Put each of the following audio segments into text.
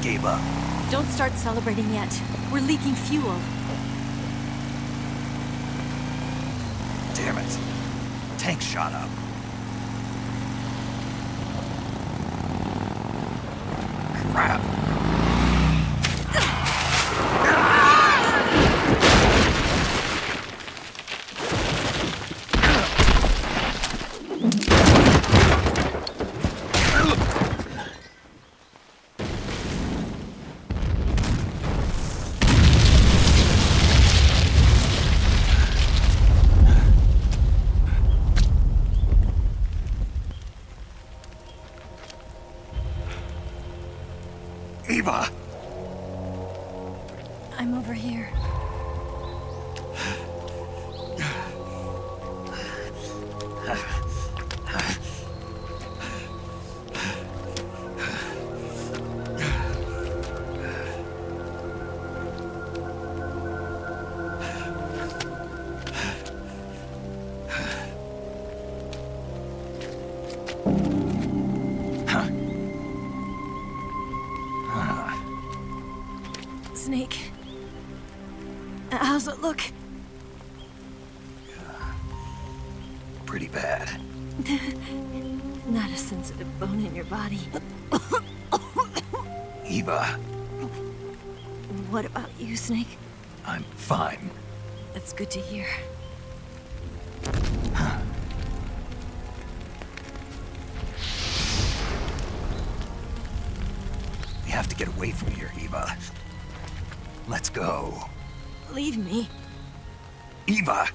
gave up. Don't start celebrating yet. We're leaking fuel. Damn it. Tank shot up. Crap. Eva! I'm over here. Snake. How's it look? Pretty bad. Not a sensitive bone in your body. Eva, What about you, Snake? I'm fine. That's good to hear. We have to get away from here, Eva. Let's go. Leave me. Eva!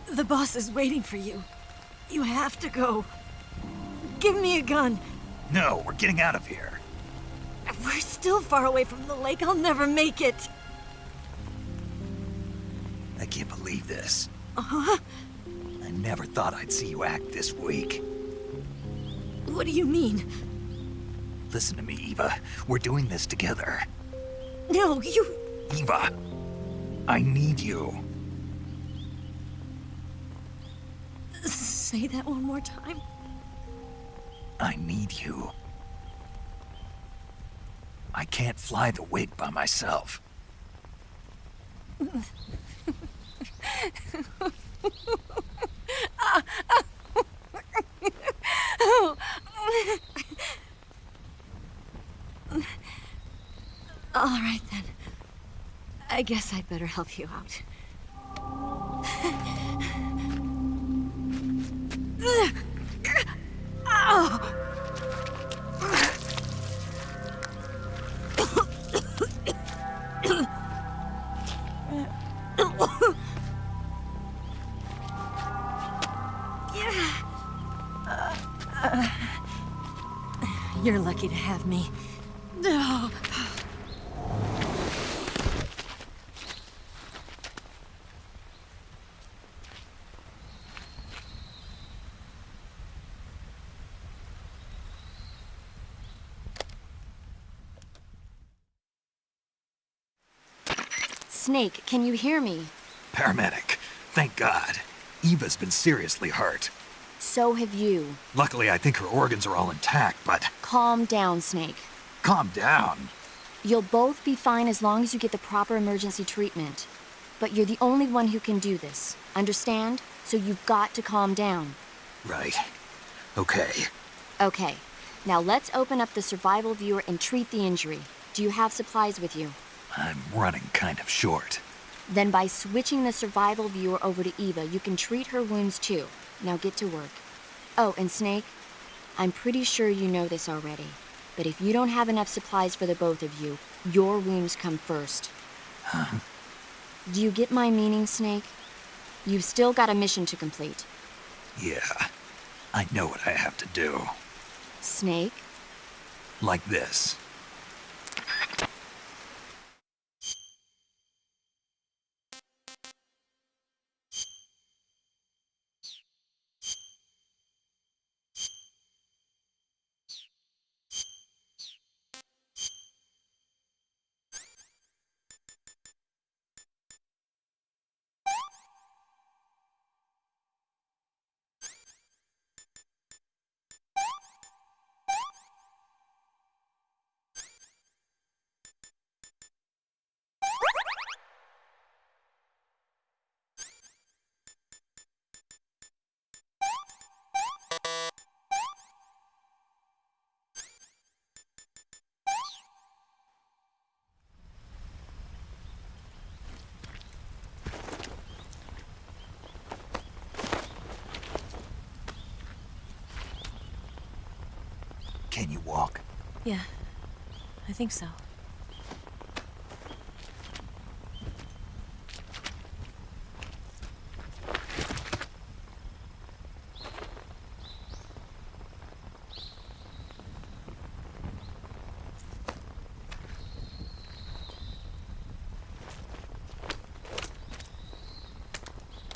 The boss is waiting for you. You have to go. Give me a gun. No, we're getting out of here. We're still far away from the lake. I'll never make it. I can't believe this. Uh-huh. I never thought I'd see you act this weak. What do you mean? Listen to me, Eva. We're doing this together. No, you... Eva, I need you. Say that one more time. I need you. I can't fly the wig by myself. All right, then. I guess I'd better help you out. You're lucky to have me. No. Snake, can you hear me? Paramedic, thank God. Eva's been seriously hurt. So have you. Luckily, I think her organs are all intact, but Calm down, Snake. calm down. You'll both be fine as long as you get the proper emergency treatment. But you're the only one who can do this. Understand? So you've got to calm down. Right. Okay. Okay. Now let's open up the survival viewer and treat the injury. Do you have supplies with you? I'm running kind of short. Then by switching the survival viewer over to Eva, you can treat her wounds too. Now get to work. Oh, and Snake, I'm pretty sure you know this already, but if you don't have enough supplies for the both of you, your wounds come first. Huh? Do you get my meaning, Snake? You've still got a mission to complete. Yeah. I know what I have to do. Snake? Like this. Can you walk? Yeah, I think so.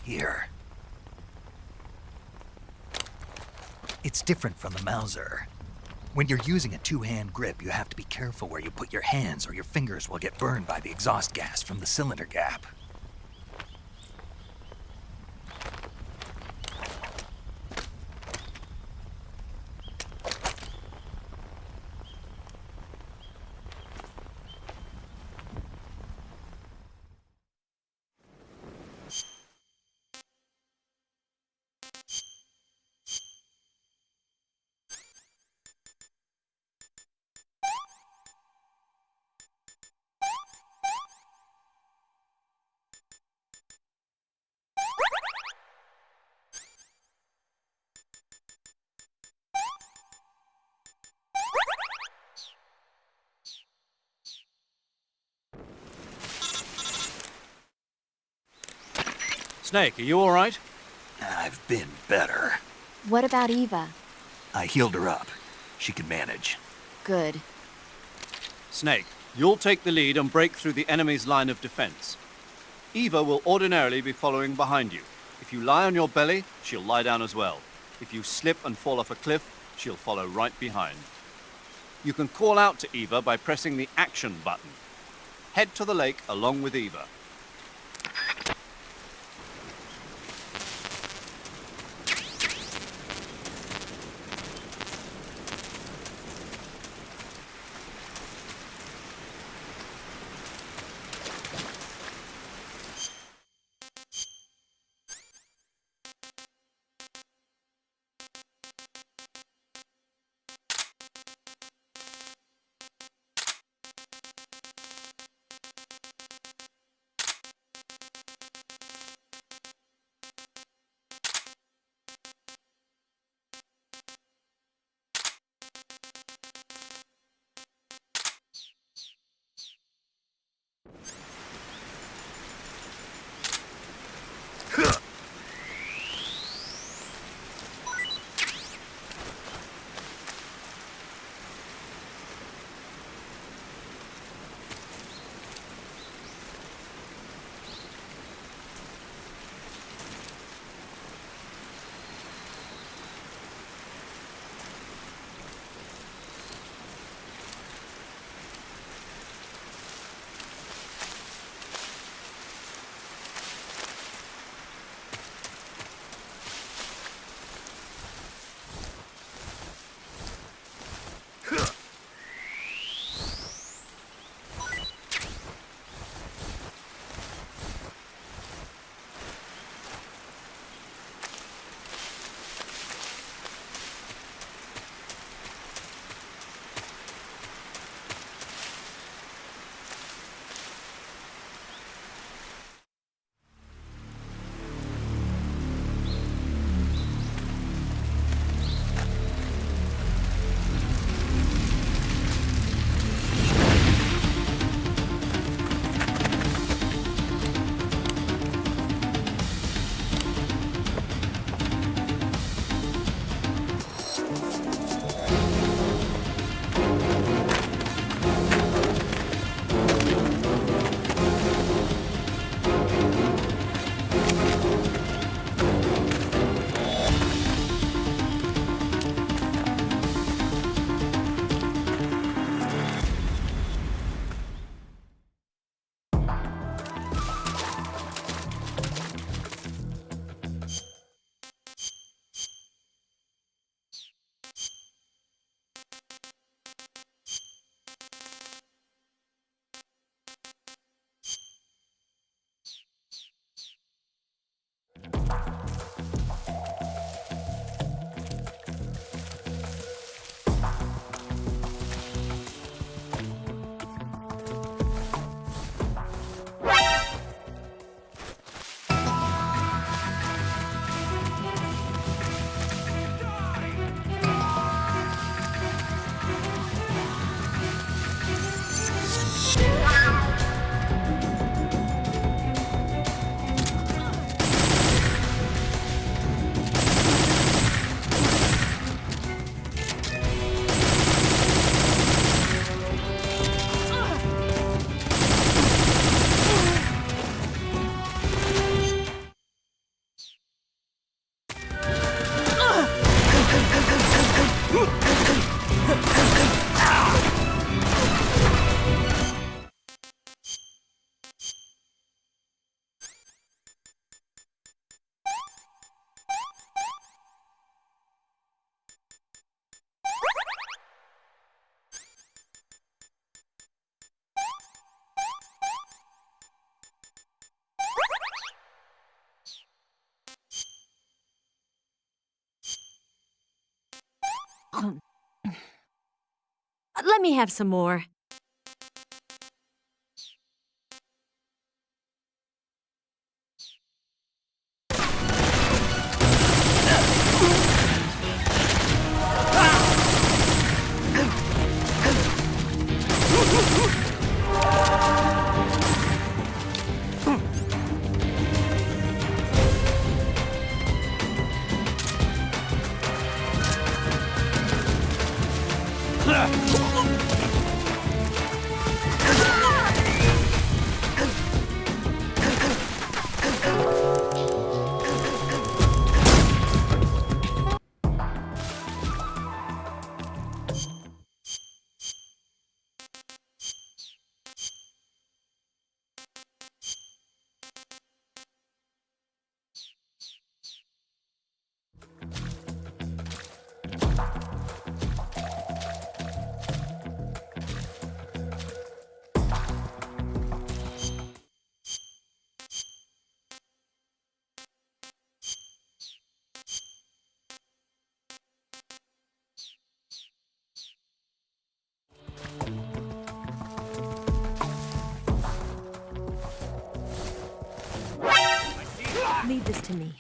Here. It's different from the Mauser. When you're using a two-hand grip, you have to be careful where you put your hands or your fingers will get burned by the exhaust gas from the cylinder gap. Snake, are you all right? I've been better. What about Eva? I healed her up. She can manage. Good. Snake, you'll take the lead and break through the enemy's line of defense. Eva will ordinarily be following behind you. If you lie on your belly, she'll lie down as well. If you slip and fall off a cliff, she'll follow right behind. You can call out to Eva by pressing the action button. Head to the lake along with Eva. Let me have some more. Leave this to me.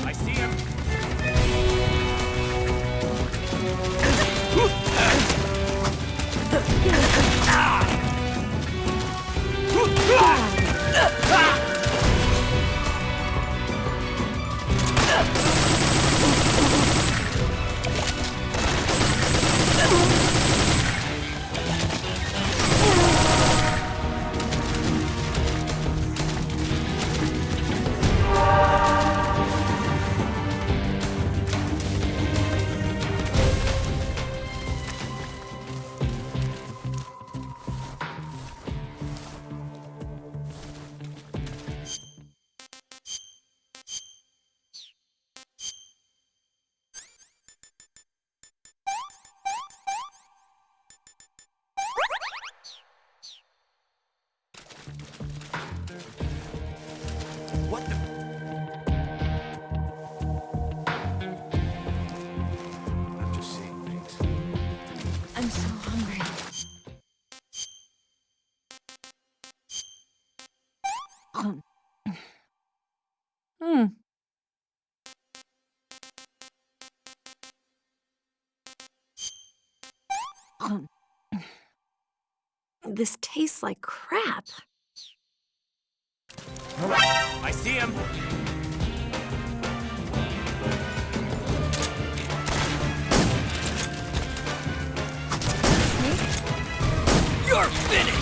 I see him. What the? I'm just seeing things. I'm so hungry. Hmm. This tastes like crap. I see him. You're finished!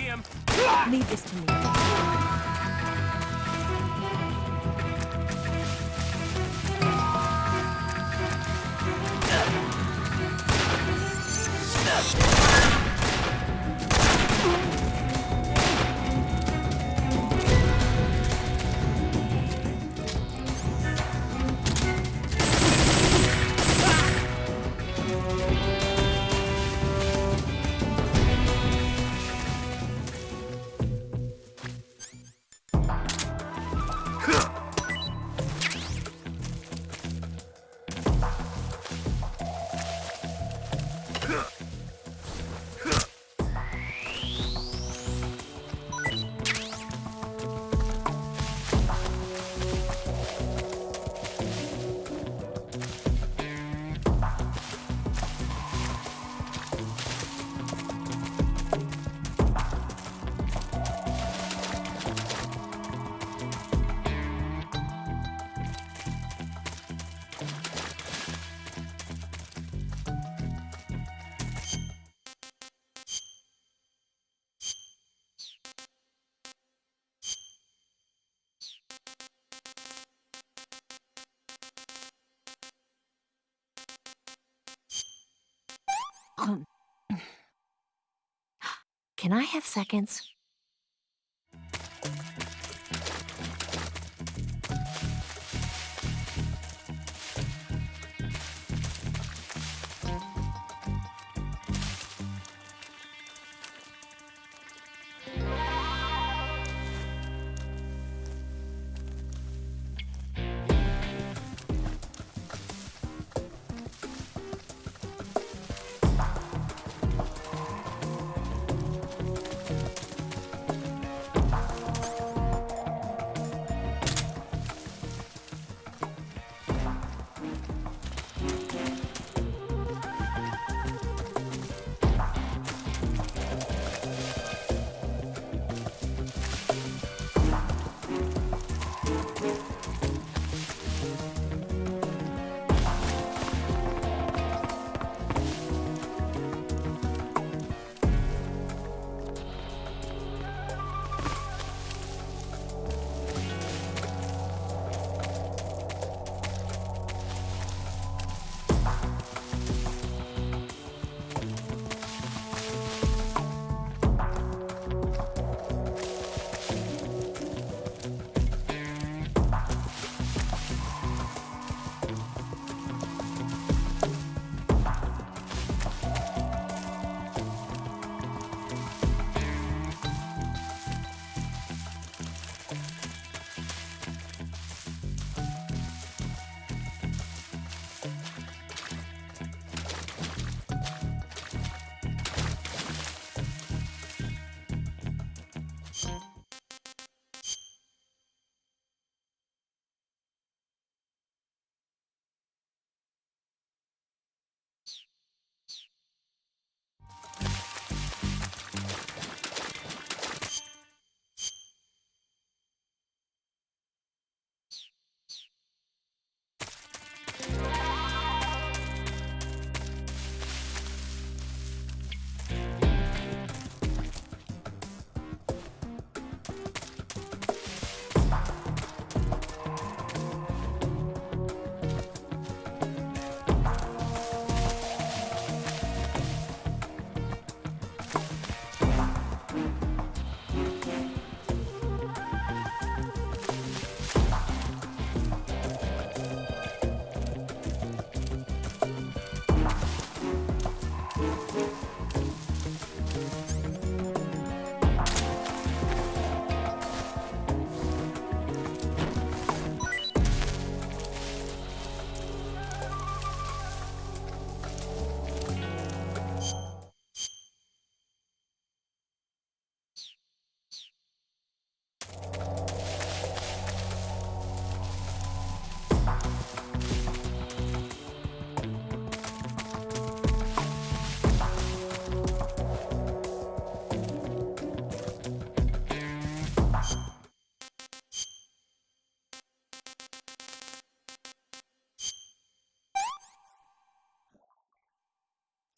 see him. Leave this to me. Can I have seconds?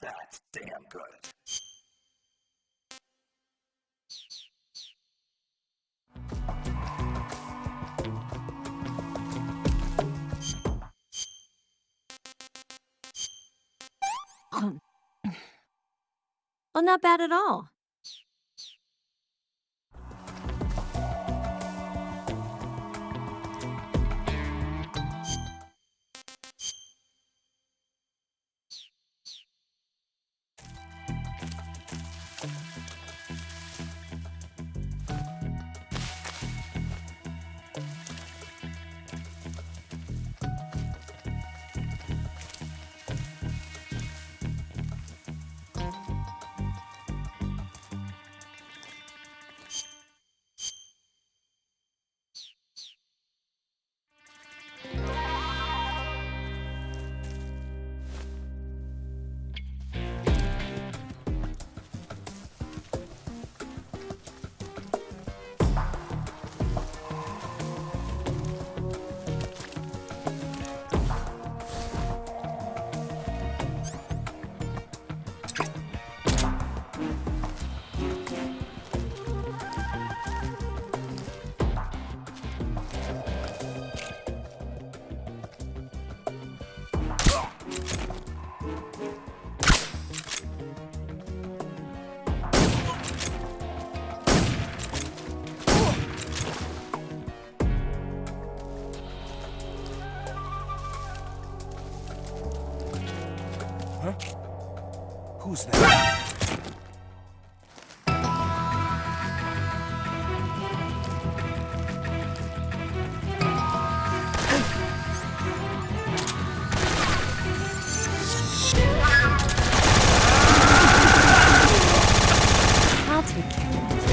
That's damn good. Well, not bad at all. Who's that? I'll take care of it.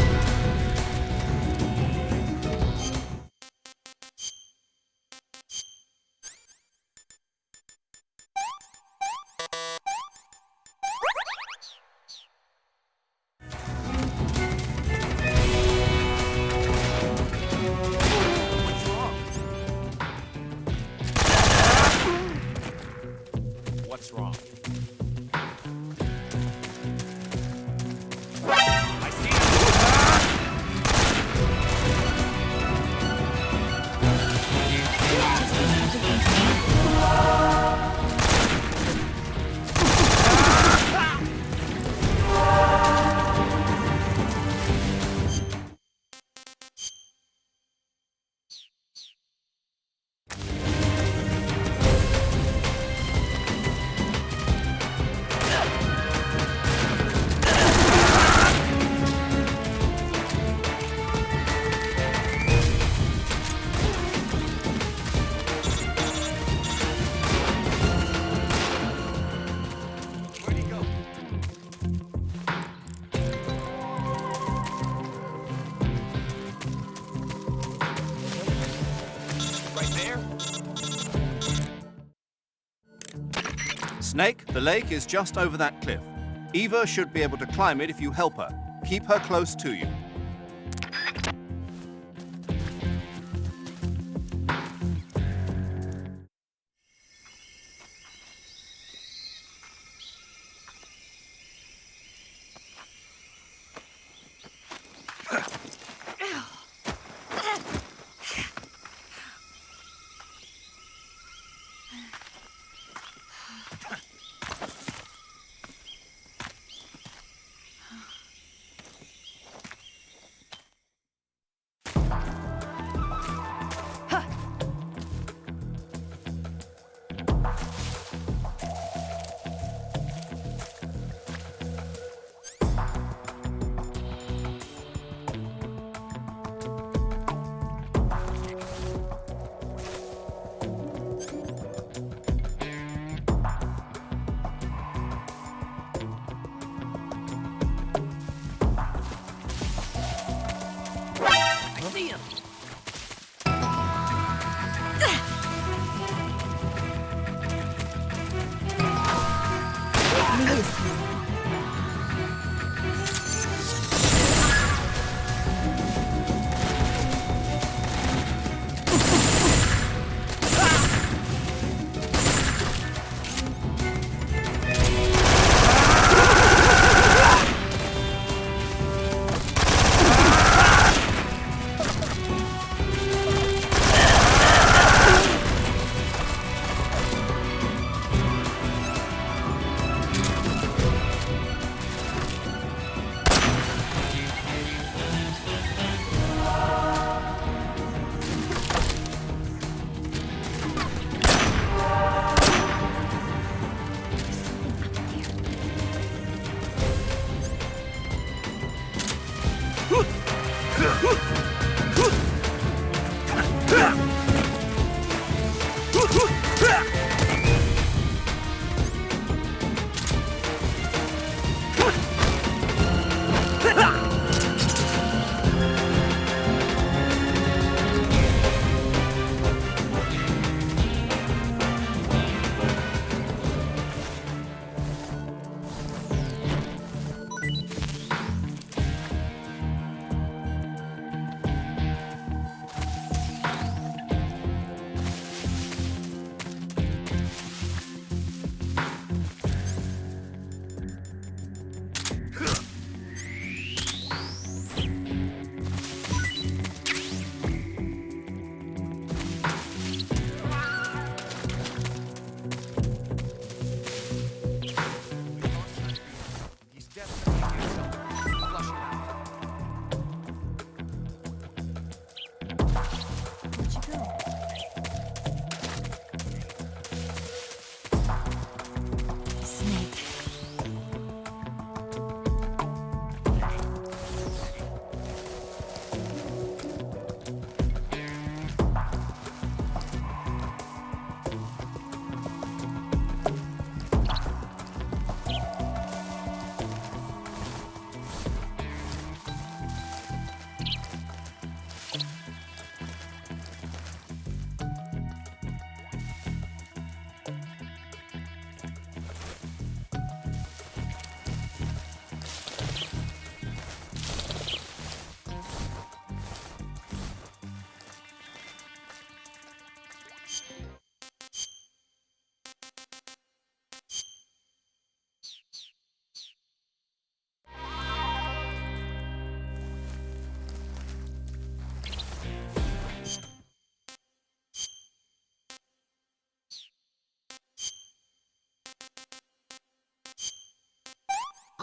What's wrong? What's wrong? I see him! Where'd he go? Right there? Snake, the lake is just over that cliff. Eva should be able to climb it if you help her. Keep her close to you.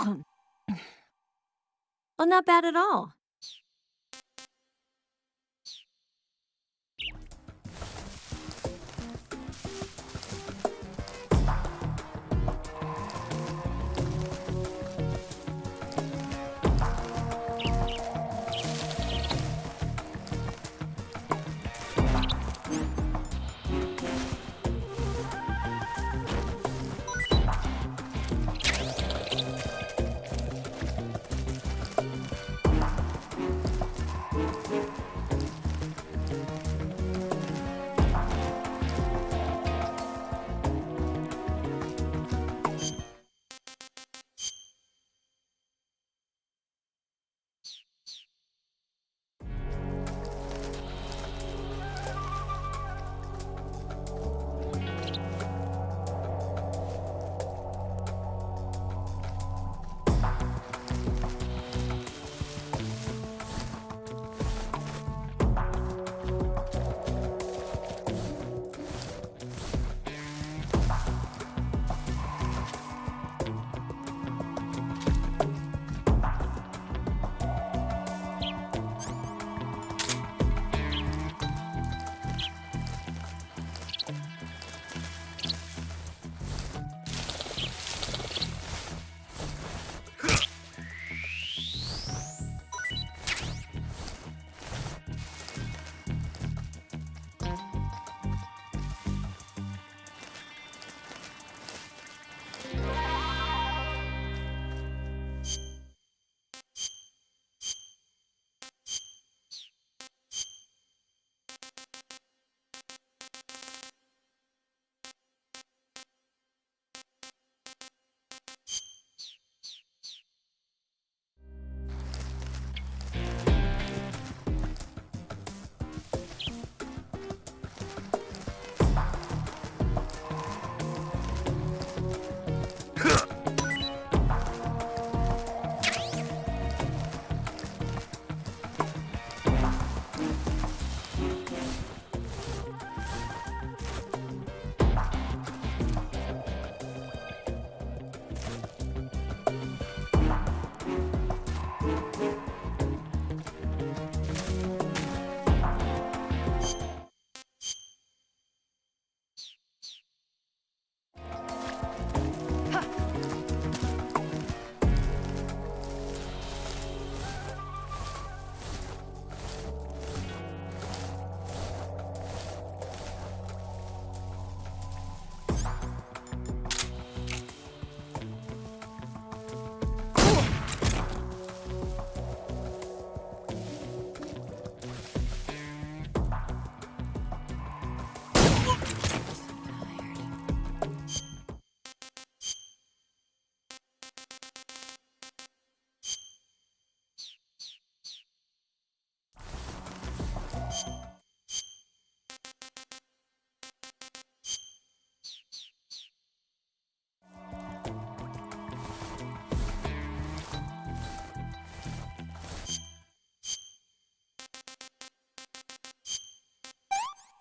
Well, not bad at all.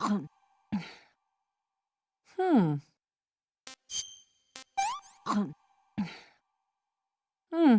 Hmm. Hmm.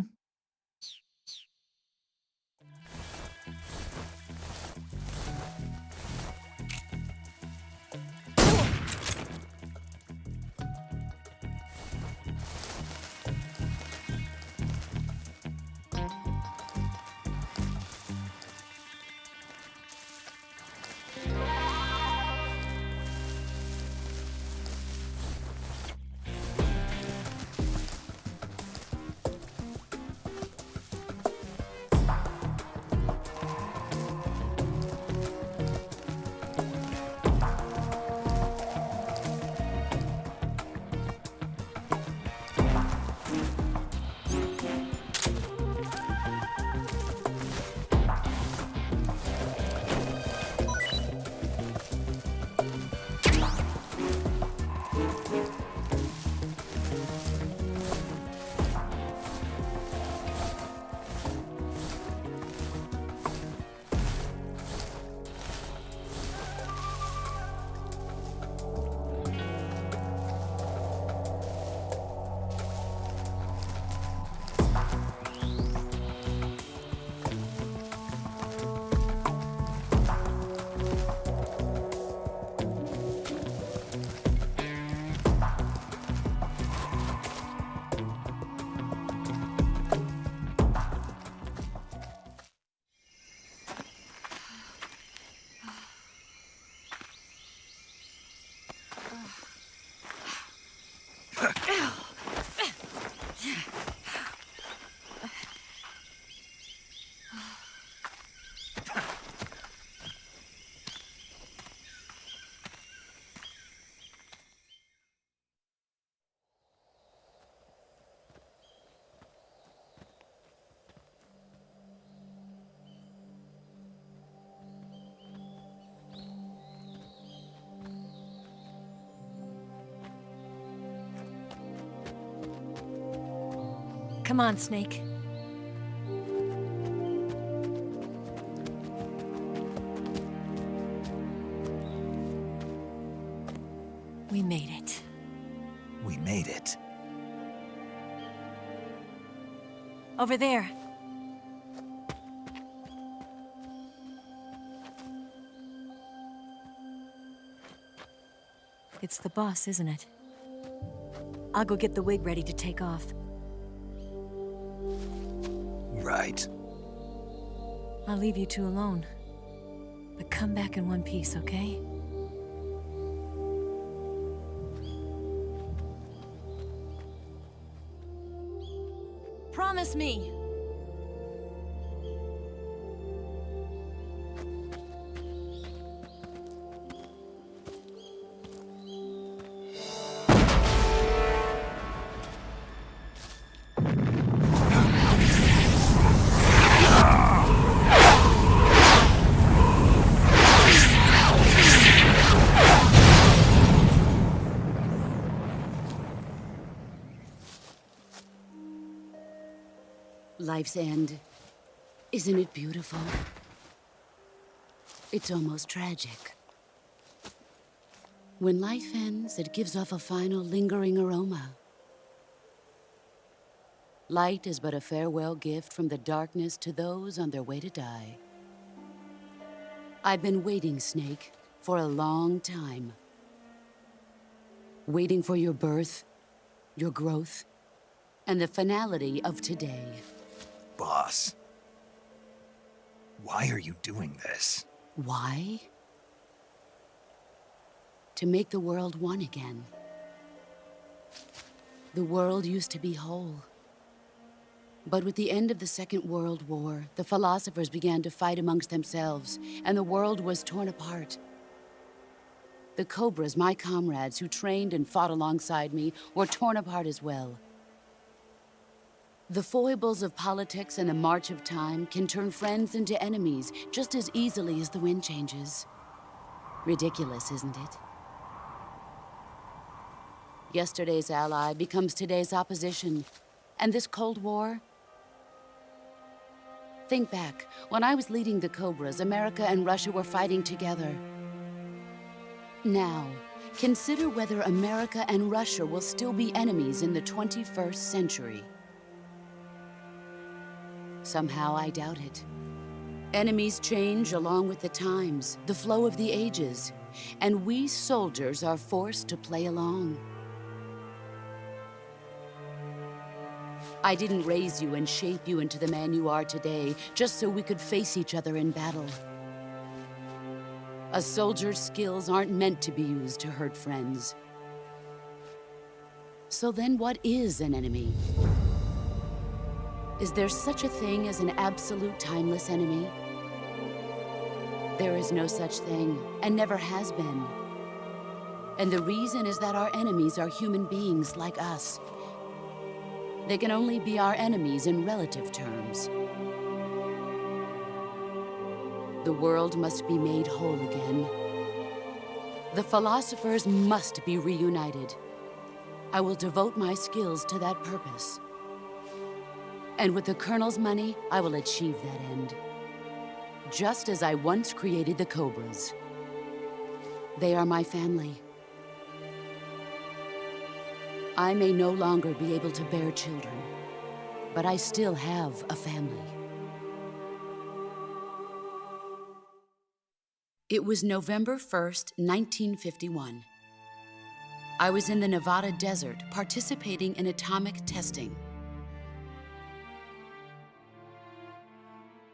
Come on, Snake. We made it. We made it. Over there. It's the boss, isn't it? I'll go get the wig ready to take off. Right. I'll leave you two alone. But come back in one piece, okay? Promise me! Life's end. Isn't it beautiful? It's almost tragic. When life ends, it gives off a final lingering aroma. Light is but a farewell gift from the darkness to those on their way to die. I've been waiting, Snake, for a long time. Waiting for your birth, your growth, and the finality of today. Boss. Why are you doing this? Why? To make the world one again. The world used to be whole. But with the end of the Second World War, the philosophers began to fight amongst themselves, and the world was torn apart. The Cobras, my comrades who trained and fought alongside me, were torn apart as well. The foibles of politics and the march of time can turn friends into enemies just as easily as the wind changes. Ridiculous, isn't it? Yesterday's ally becomes today's opposition. And this Cold War? Think back. When I was leading the Cobras, America and Russia were fighting together. Now, consider whether America and Russia will still be enemies in the 21st century. Somehow I doubt it. Enemies change along with the times, the flow of the ages, and we soldiers are forced to play along. I didn't raise you and shape you into the man you are today just so we could face each other in battle. A soldier's skills aren't meant to be used to hurt friends. So then what is an enemy? Is there such a thing as an absolute timeless enemy? There is no such thing, and never has been. And the reason is that our enemies are human beings like us. They can only be our enemies in relative terms. The world must be made whole again. The philosophers must be reunited. I will devote my skills to that purpose. And with the Colonel's money, I will achieve that end. Just as I once created the Cobras. They are my family. I may no longer be able to bear children, but I still have a family. It was November 1st, 1951. I was in the Nevada desert participating in atomic testing.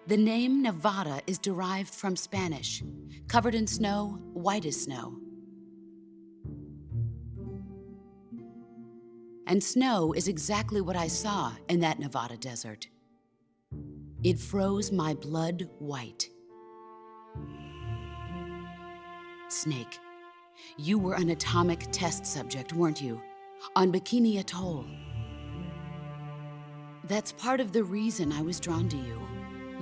The name Nevada is derived from Spanish, covered in snow, white as snow. And snow is exactly what I saw in that Nevada desert. It froze my blood white. Snake, you were an atomic test subject, weren't you? On Bikini Atoll. That's part of the reason I was drawn to you.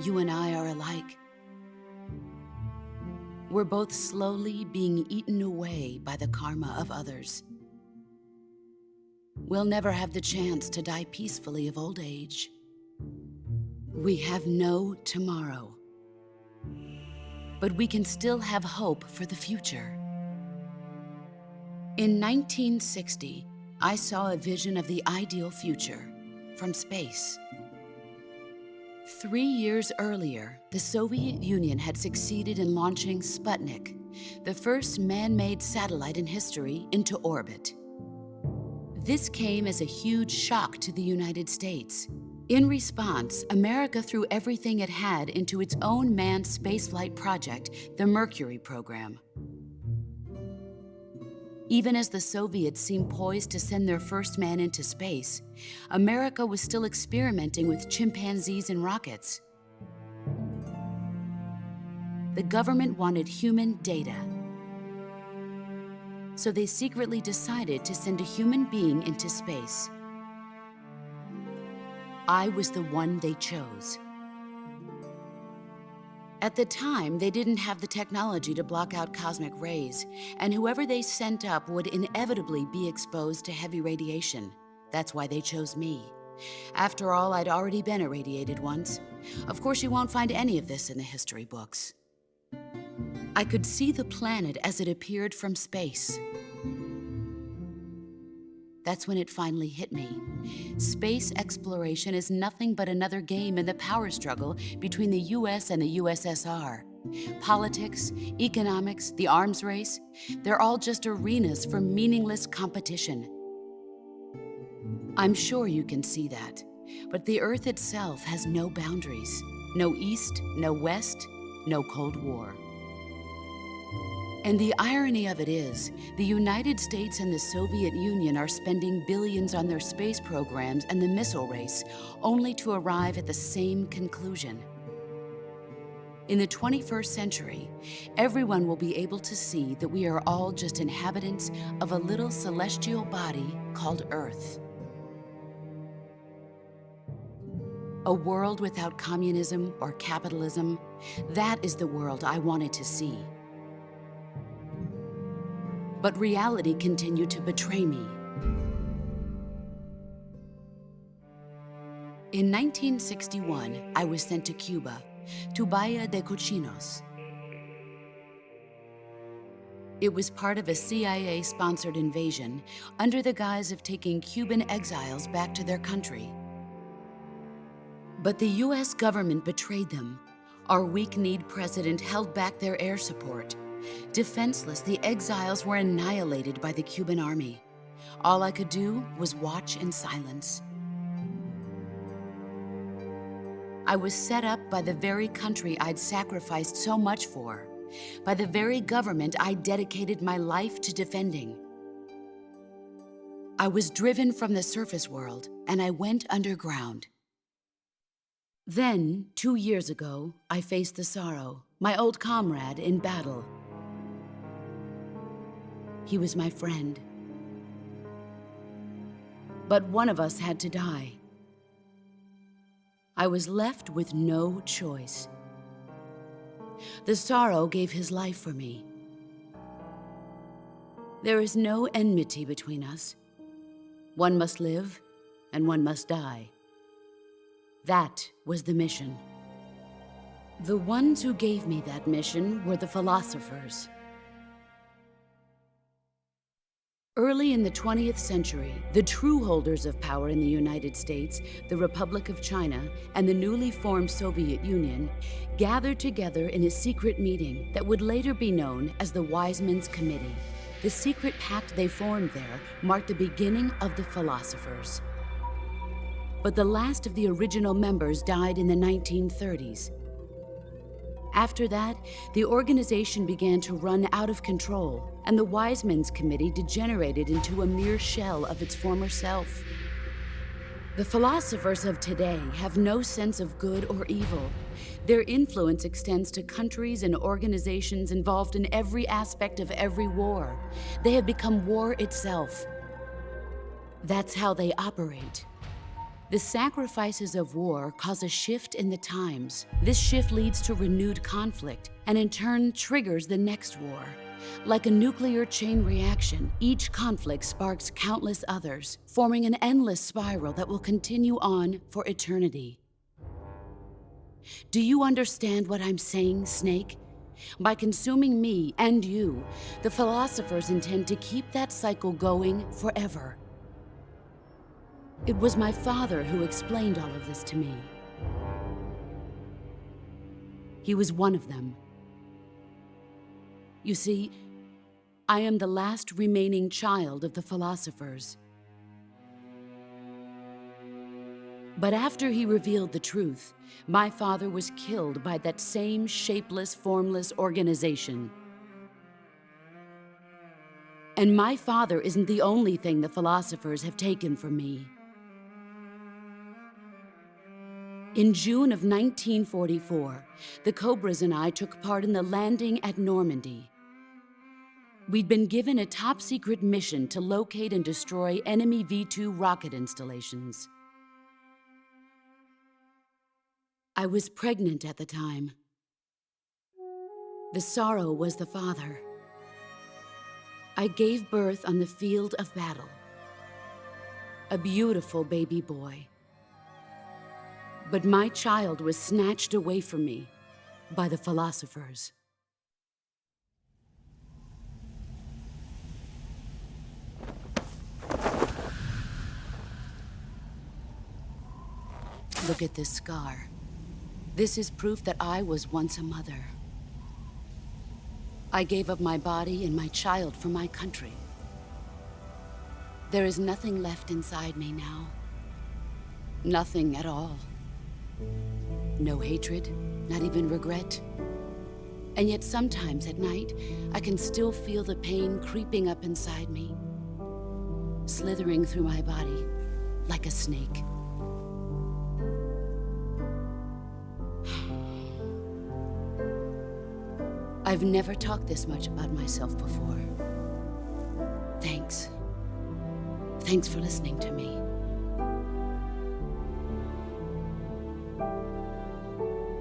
You and I are alike. We're both slowly being eaten away by the karma of others. we'll never have the chance to die peacefully of old age. We have no tomorrow. But we can still have hope for the future. In 1960, I saw a vision of the ideal future from space. 3 years earlier, the Soviet Union had succeeded in launching Sputnik, the first man-made satellite in history, into orbit. This came as a huge shock to the United States. In response, America threw everything it had into its own manned spaceflight project, the Mercury program. Even as the Soviets seemed poised to send their first man into space, America was still experimenting with chimpanzees and rockets. The government wanted human data. So they secretly decided to send a human being into space. I was the one they chose. At the time, they didn't have the technology to block out cosmic rays, and whoever they sent up would inevitably be exposed to heavy radiation. That's why they chose me. After all, I'd already been irradiated once. Of course, you won't find any of this in the history books. I could see the planet as it appeared from space. That's when it finally hit me. Space exploration is nothing but another game in the power struggle between the US and the USSR. Politics, economics, the arms race, they're all just arenas for meaningless competition. I'm sure you can see that, but the Earth itself has no boundaries. No East, no West, no Cold War. And the irony of it is, the United States and the Soviet Union are spending billions on their space programs and the missile race, only to arrive at the same conclusion. In the 21st century, everyone will be able to see that we are all just inhabitants of a little celestial body called Earth. A world without communism or capitalism, that is the world I wanted to see. But reality continued to betray me. In 1961, I was sent to Cuba, to Bahia de Cochinos. It was part of a CIA-sponsored invasion under the guise of taking Cuban exiles back to their country. But the US government betrayed them. Our weak-kneed president held back their air support. Defenseless, the exiles were annihilated by the Cuban army. All I could do was watch in silence. I was set up by the very country I'd sacrificed so much for, by the very government I dedicated my life to defending. I was driven from the surface world, and I went underground. Then, 2 years ago, I faced the Sorrow, my old comrade in battle. He was my friend. But one of us had to die. I was left with no choice. The Sorrow gave his life for me. There is no enmity between us. One must live, and one must die. That was the mission. The ones who gave me that mission were the philosophers. Early in the 20th century, the true holders of power in the United States, the Republic of China, and the newly formed Soviet Union gathered together in a secret meeting that would later be known as the Wiseman's Committee. The secret pact they formed there marked the beginning of the philosophers. But the last of the original members died in the 1930s. After that, the organization began to run out of control, and the Wiseman's Committee degenerated into a mere shell of its former self. The philosophers of today have no sense of good or evil. Their influence extends to countries and organizations involved in every aspect of every war. They have become war itself. That's how they operate. The sacrifices of war cause a shift in the times. This shift leads to renewed conflict, and in turn triggers the next war. Like a nuclear chain reaction, each conflict sparks countless others, forming an endless spiral that will continue on for eternity. Do you understand what I'm saying, Snake? By consuming me and you, the philosophers intend to keep that cycle going forever. It was my father who explained all of this to me. He was one of them. You see, I am the last remaining child of the philosophers. But after he revealed the truth, my father was killed by that same shapeless, formless organization. And my father isn't the only thing the philosophers have taken from me. In June of 1944, the Cobras and I took part in the landing at Normandy. We'd been given a top-secret mission to locate and destroy enemy V-2 rocket installations. I was pregnant at the time. The sorrow was the father. I gave birth on the field of battle. A beautiful baby boy. But my child was snatched away from me by the philosophers. Look at this scar. This is proof that I was once a mother. I gave up my body and my child for my country. There is nothing left inside me now. Nothing at all. No hatred, not even regret. And yet sometimes at night, I can still feel the pain creeping up inside me, slithering through my body like a snake. I've never talked this much about myself before. Thanks. Thanks for listening to me.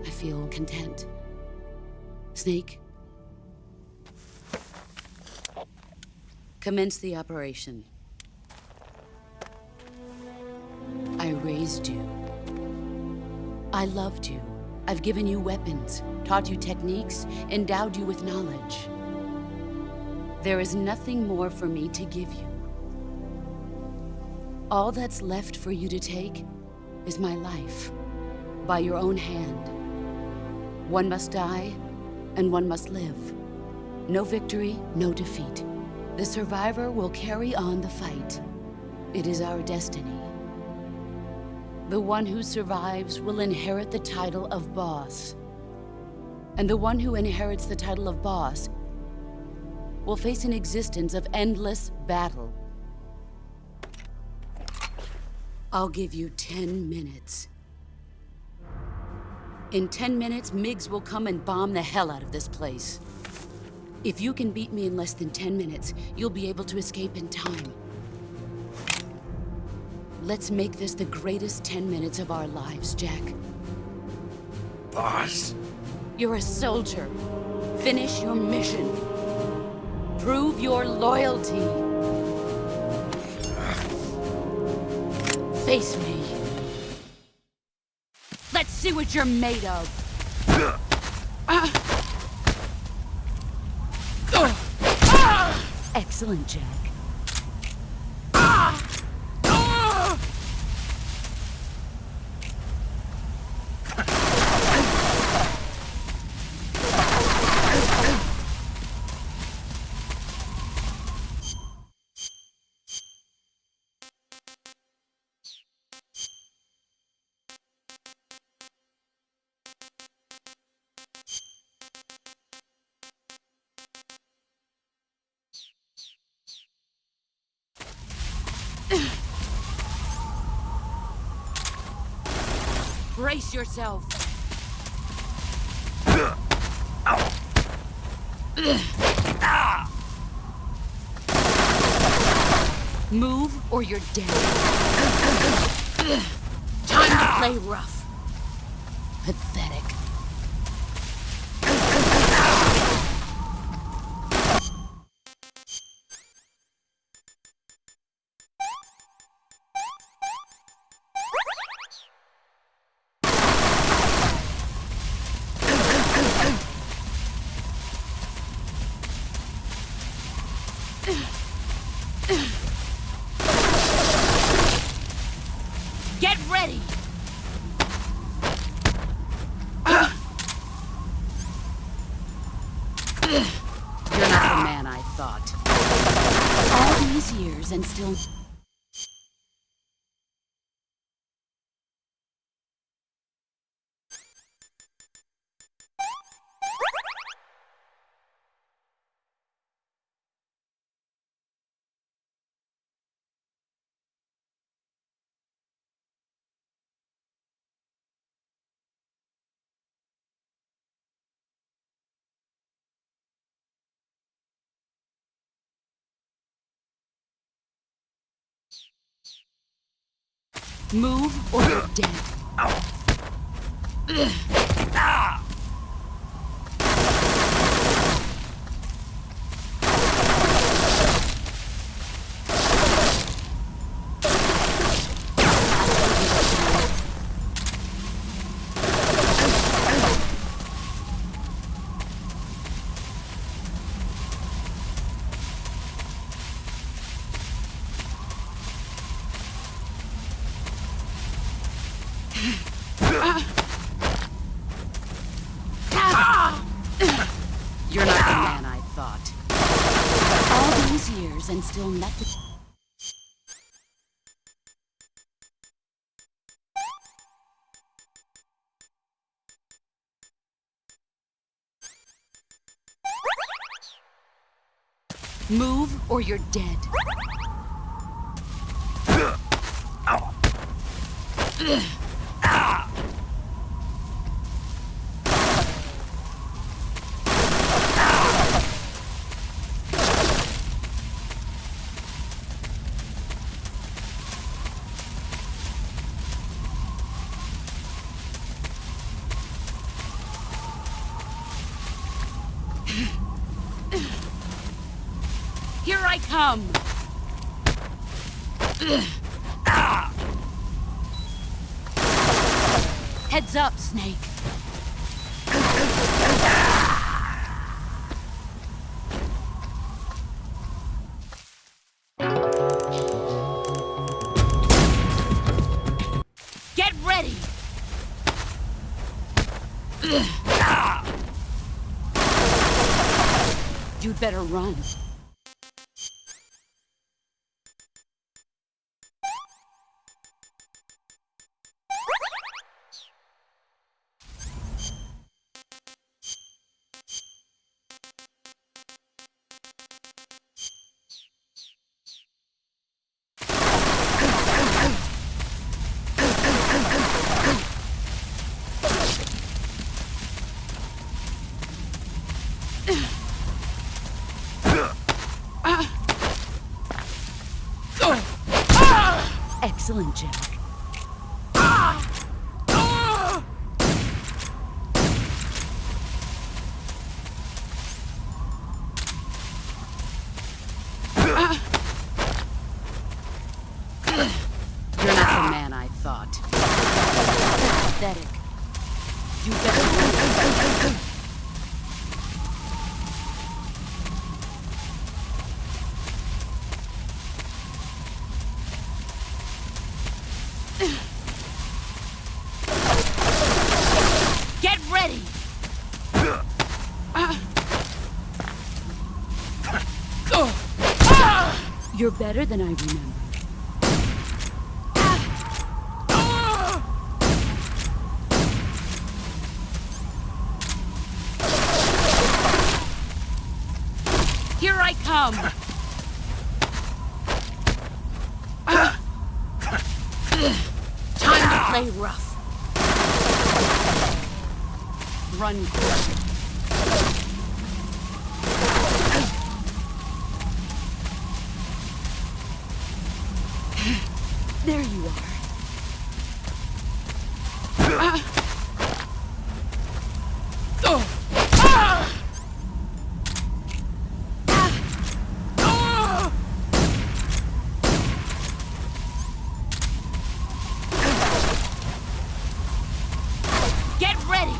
I feel content. Snake, commence the operation. I raised you. I loved you. I've given you weapons, taught you techniques, endowed you with knowledge. There is nothing more for me to give you. All that's left for you to take is my life, by your own hand. One must die, and one must live. No victory, no defeat. The survivor will carry on the fight. It is our destiny. The one who survives will inherit the title of boss. And the one who inherits the title of boss will face an existence of endless battle. I'll give you 10 minutes. In 10 minutes, MiGs will come and bomb the hell out of this place. If you can beat me in less than 10 minutes, you'll be able to escape in time. Let's make this the greatest 10 minutes of our lives, Jack. Boss. You're a soldier. Finish your mission. Prove your loyalty. Face me. Let's see what you're made of. Excellent, Jack. Brace yourself. Move or you're dead. Time to play rough. Pathetic. ready! You're not the man I thought. All these years and still... Move or you're dead. You're not the man I thought. All these years and still nothing. Move or you're dead. Here I come! Heads up, Snake. Get ready! You'd better run. Excellent, Jack. You're not the man I thought. Pathetic. You better... Get ready! You're better than I remember. Here I come! Time to play rough. Run quick. There you are. Get ready!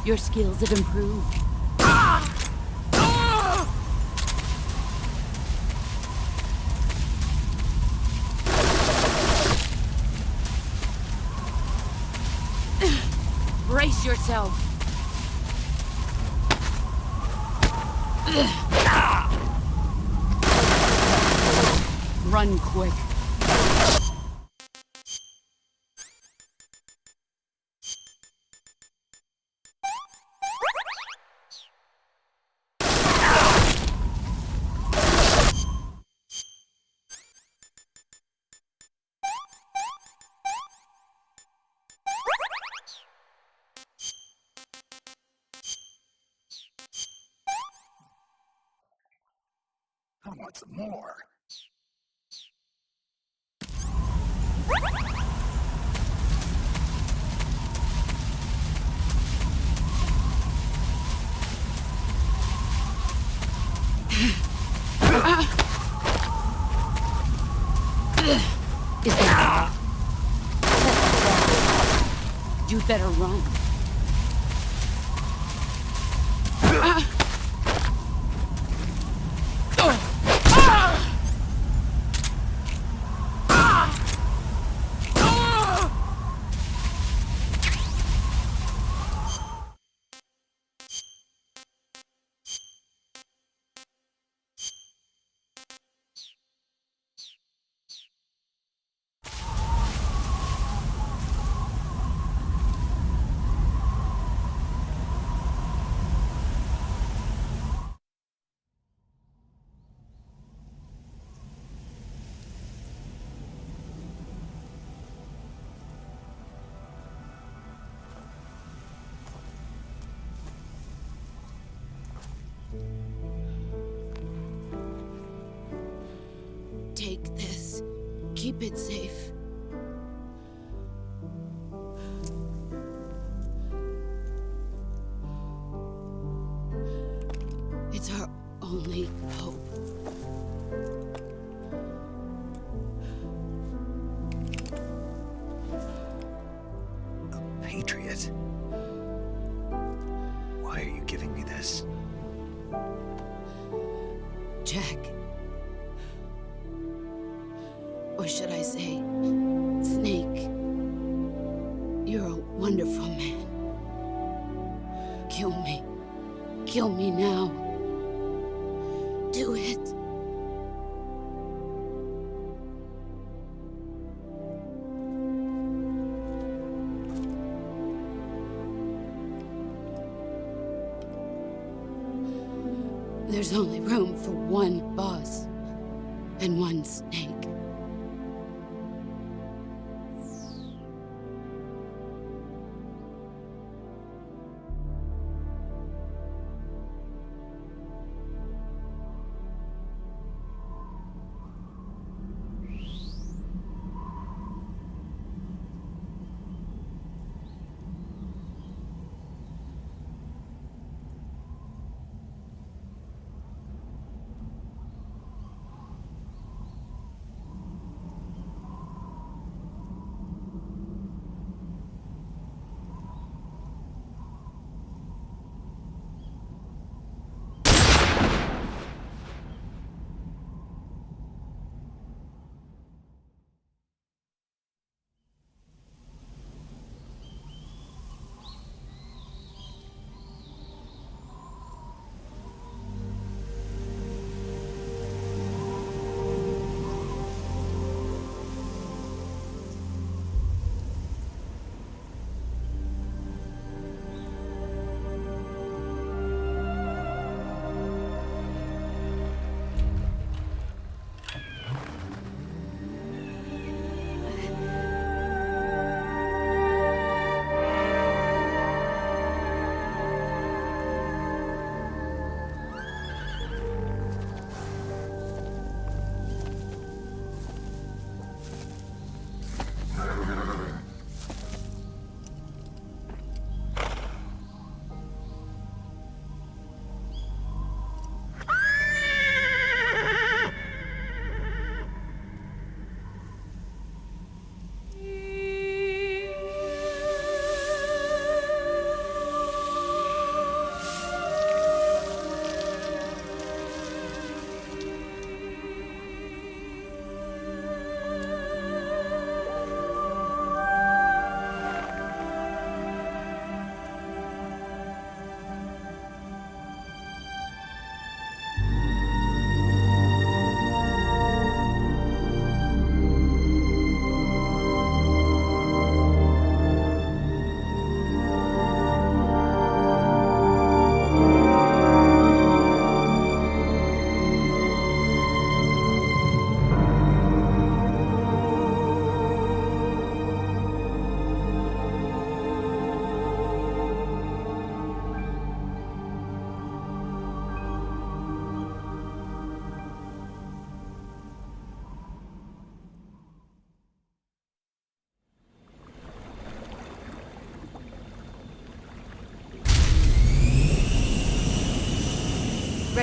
Your skills have improved. yourself. Run quick. I want some more. Is that all? You'd better run. Take this. Keep it safe. It's our only hope. A patriot? Why are you giving me this? Jack. Or should I say, Snake? You're a wonderful man. Kill me. Kill me now. Do it. There's only room for one boss and one snake.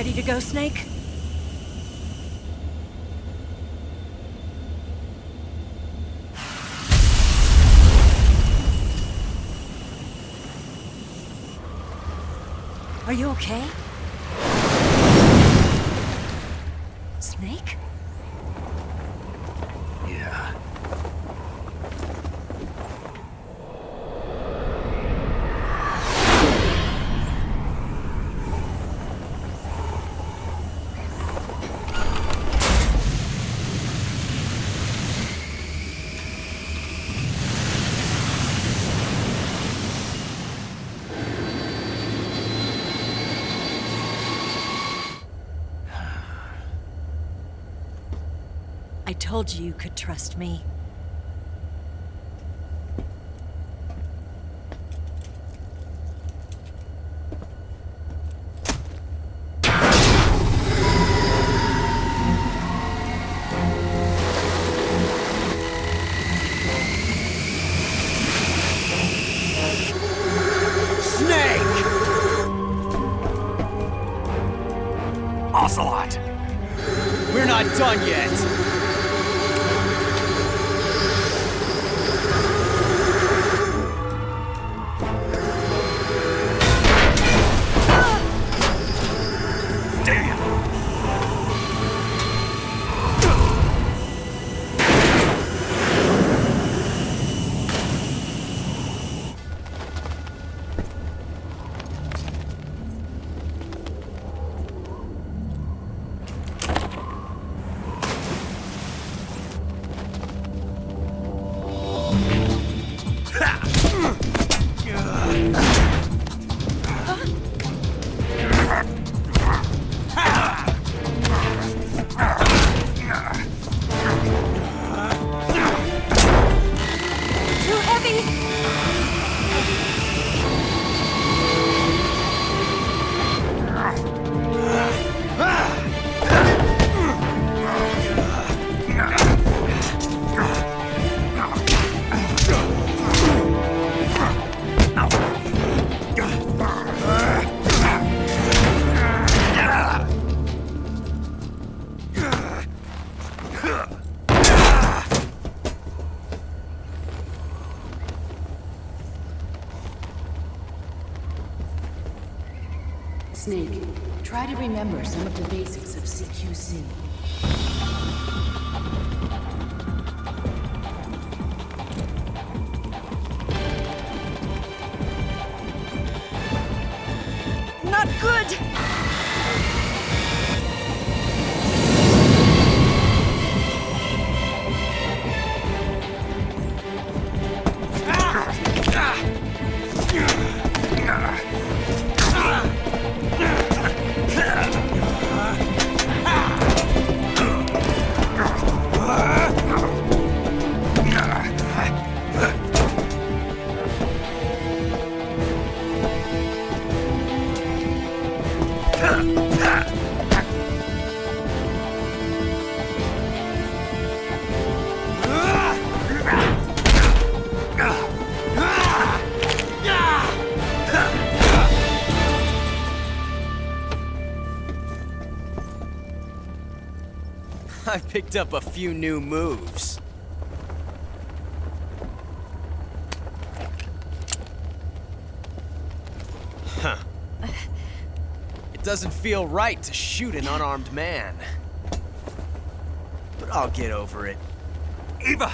Ready to go, Snake? Are you okay? Snake? Yeah. I told you you could trust me. Snake! Ocelot! We're not done yet. Damn! Too heavy! Snake, try to remember some of the basics of CQC. Not good! I picked up a few new moves. Huh. It doesn't feel right to shoot an unarmed man. But I'll get over it. Eva!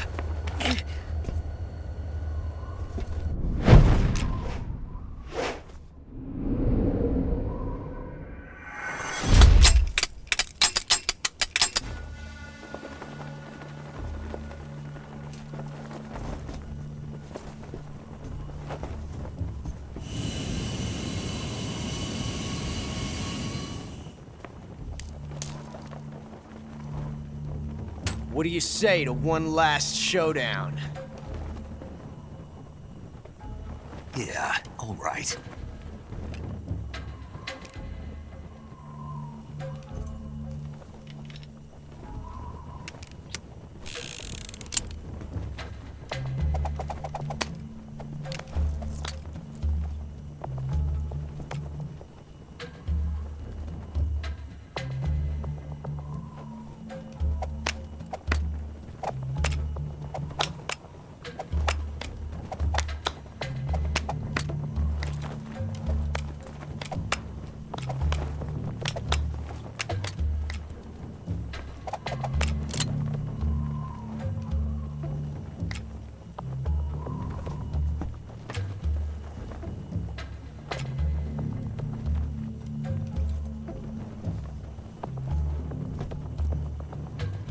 What do you say to one last showdown? Yeah, all right.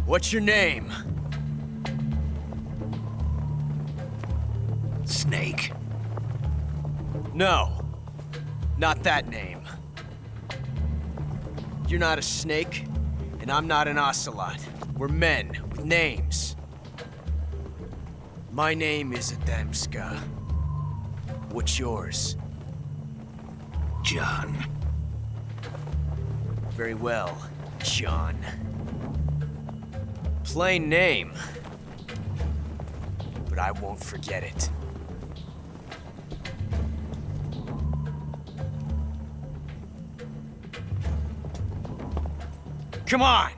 What's your name? Snake. No. Not that name. You're not a snake, and I'm not an ocelot. We're men with names. My name is Adamska. What's yours? John. Very well, John. Plain name. But I won't forget it. Come on!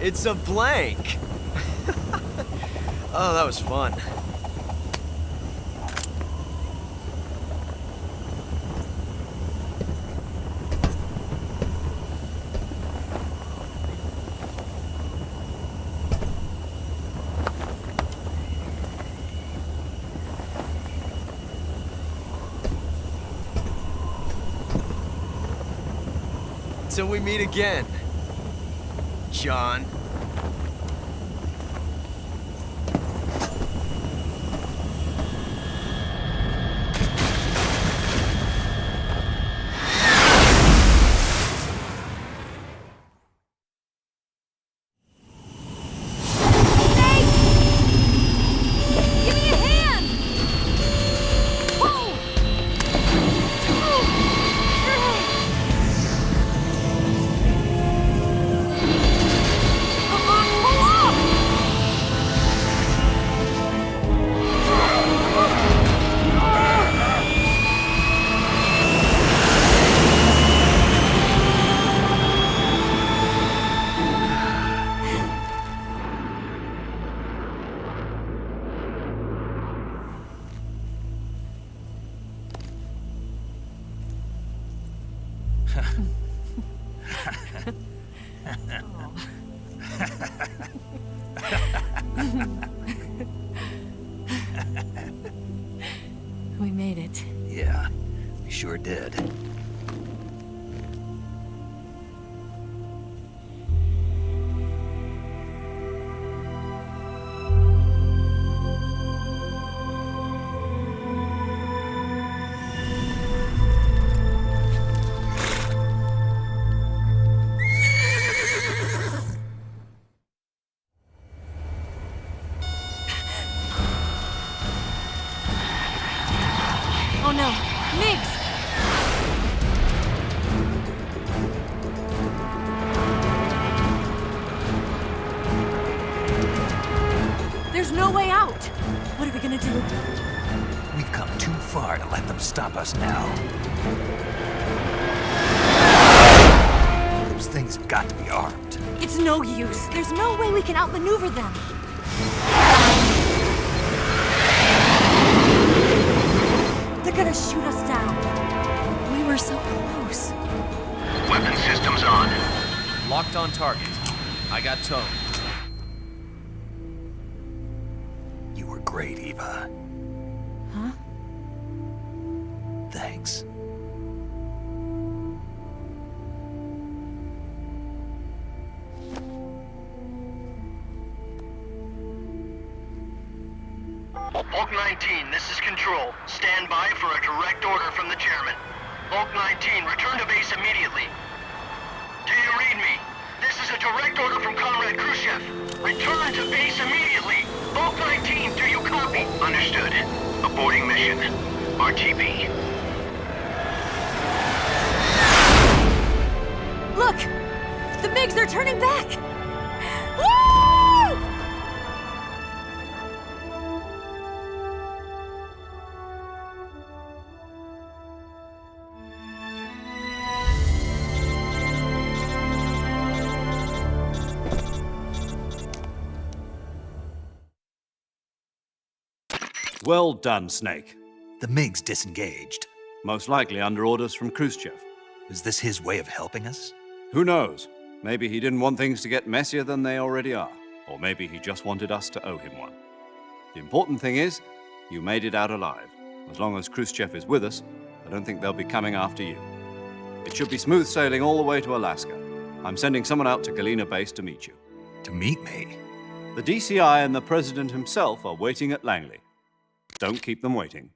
It's a blank. Oh, that was fun. Till we meet again, John. Give me a hand! Whoa! Come on, pull up! We made it. Yeah, we sure did. Oh no, Migs! There's no way out! What are we gonna do? We've come too far to let them stop us now. Those things have got to be armed. It's no use. There's no way we can outmaneuver them. They're gonna shoot us down. We were so close. Weapon systems on. Locked on target. I got towed. You were great, Eva. Huh? Thanks. Bulk 19, this is Control. Stand by for a direct order from the chairman. Bulk 19, return to base immediately. Do you read me? This is a direct order from Comrade Khrushchev. Return to base immediately. Bulk 19, do you copy? Understood. Aborting mission. RTB. Look! The MiGs are turning back! Woo! Well done, Snake. The MiGs disengaged. Most likely under orders from Khrushchev. Is this his way of helping us? Who knows? Maybe he didn't want things to get messier than they already are. Or maybe he just wanted us to owe him one. The important thing is, you made it out alive. As long as Khrushchev is with us, I don't think they'll be coming after you. It should be smooth sailing all the way to Alaska. I'm sending someone out to Galena Base to meet you. To meet me? The DCI and the President himself are waiting at Langley. Don't keep them waiting.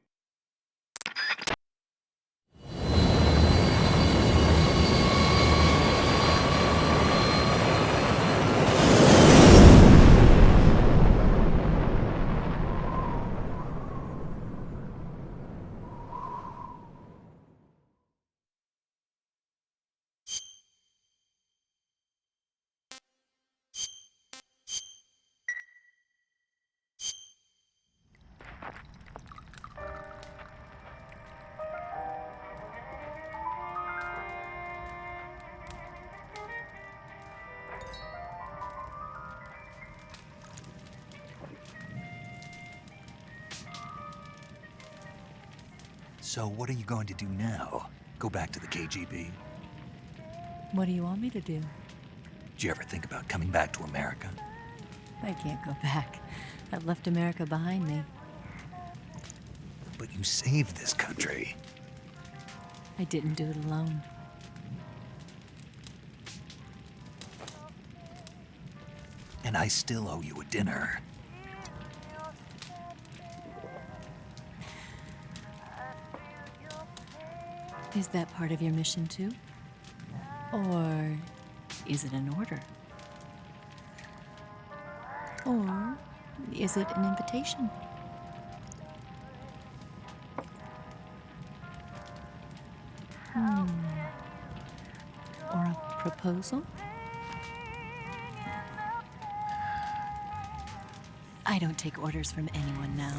So what are you going to do now? Go back to the KGB? What do you want me to do? Did you ever think about coming back to America? I can't go back. I've left America behind me. But you saved this country. I didn't do it alone. And I still owe you a dinner. Is that part of your mission too? Or is it an order? Or is it an invitation? Or a proposal? I don't take orders from anyone now.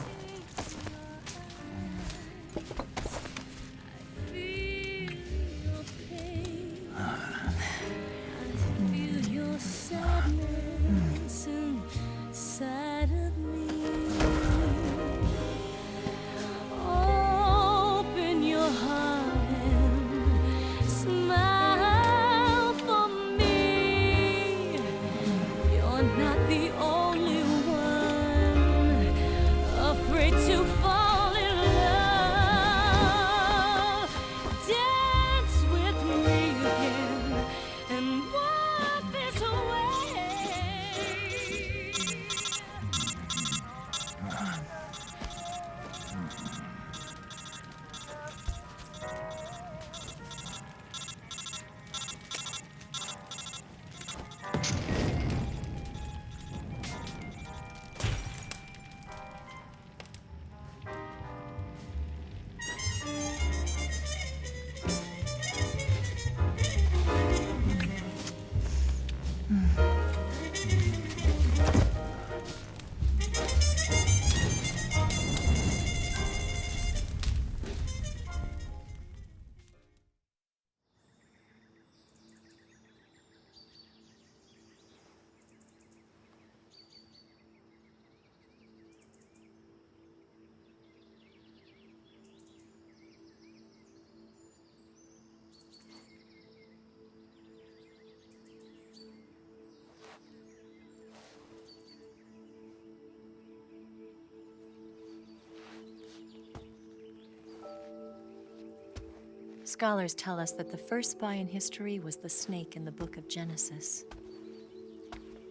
Scholars tell us that the first spy in history was the snake in the book of Genesis.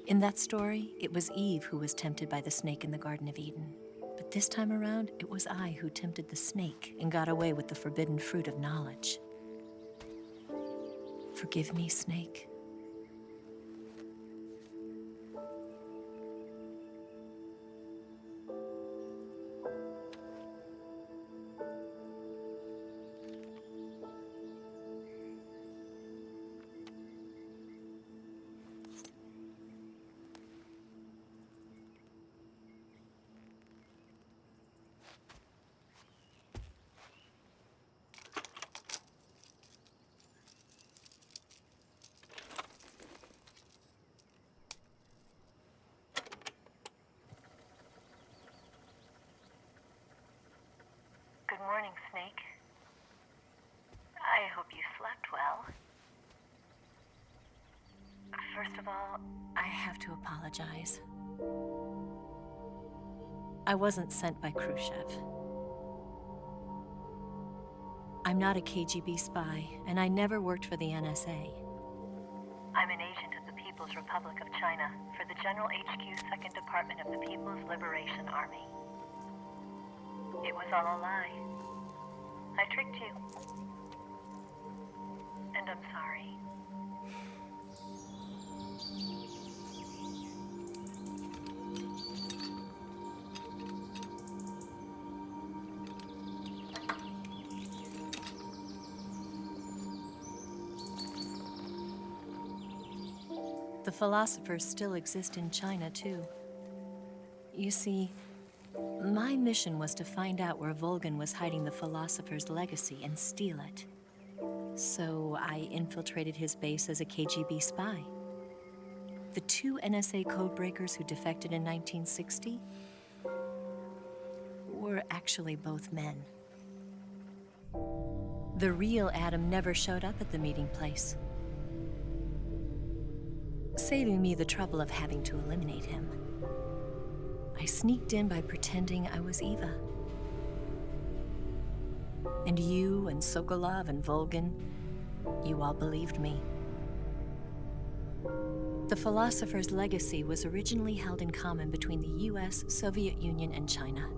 In that story, it was Eve who was tempted by the snake in the Garden of Eden. But this time around, it was I who tempted the snake and got away with the forbidden fruit of knowledge. Forgive me, Snake. Good morning, Snake. I hope you slept well. First of all, I have to apologize. I wasn't sent by Khrushchev. I'm not a KGB spy, and I never worked for the NSA. I'm an agent of the People's Republic of China for the General HQ 2nd Department of the People's Liberation Army. It was all a lie. I tricked you. And I'm sorry. The philosophers still exist in China, too. You see, my mission was to find out where Volgin was hiding the philosopher's legacy and steal it. So I infiltrated his base as a KGB spy. The 2 NSA codebreakers who defected in 1960 were actually both men. The real Adam never showed up at the meeting place, saving me the trouble of having to eliminate him. I sneaked in by pretending I was Eva. And you and Sokolov and Volgin, you all believed me. The philosopher's legacy was originally held in common between the US, Soviet Union, and China.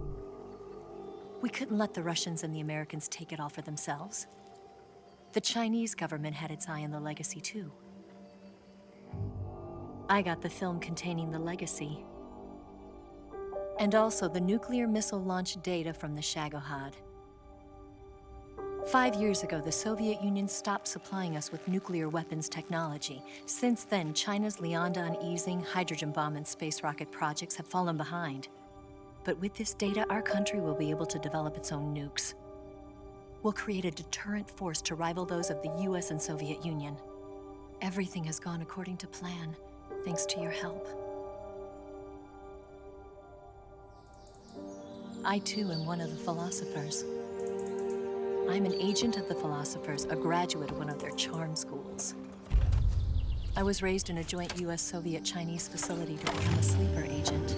We couldn't let the Russians and the Americans take it all for themselves. The Chinese government had its eye on the legacy, too. I got the film containing the legacy, and also the nuclear missile launch data from the Shagohod. 5 years ago, the Soviet Union stopped supplying us with nuclear weapons technology. Since then, China's Liaodong easing, hydrogen bomb, and space rocket projects have fallen behind. But with this data, our country will be able to develop its own nukes. We'll create a deterrent force to rival those of the US and Soviet Union. Everything has gone according to plan, thanks to your help. I, too, am one of the philosophers. I'm an agent of the philosophers, a graduate of one of their charm schools. I was raised in a joint US-Soviet-Chinese facility to become a sleeper agent.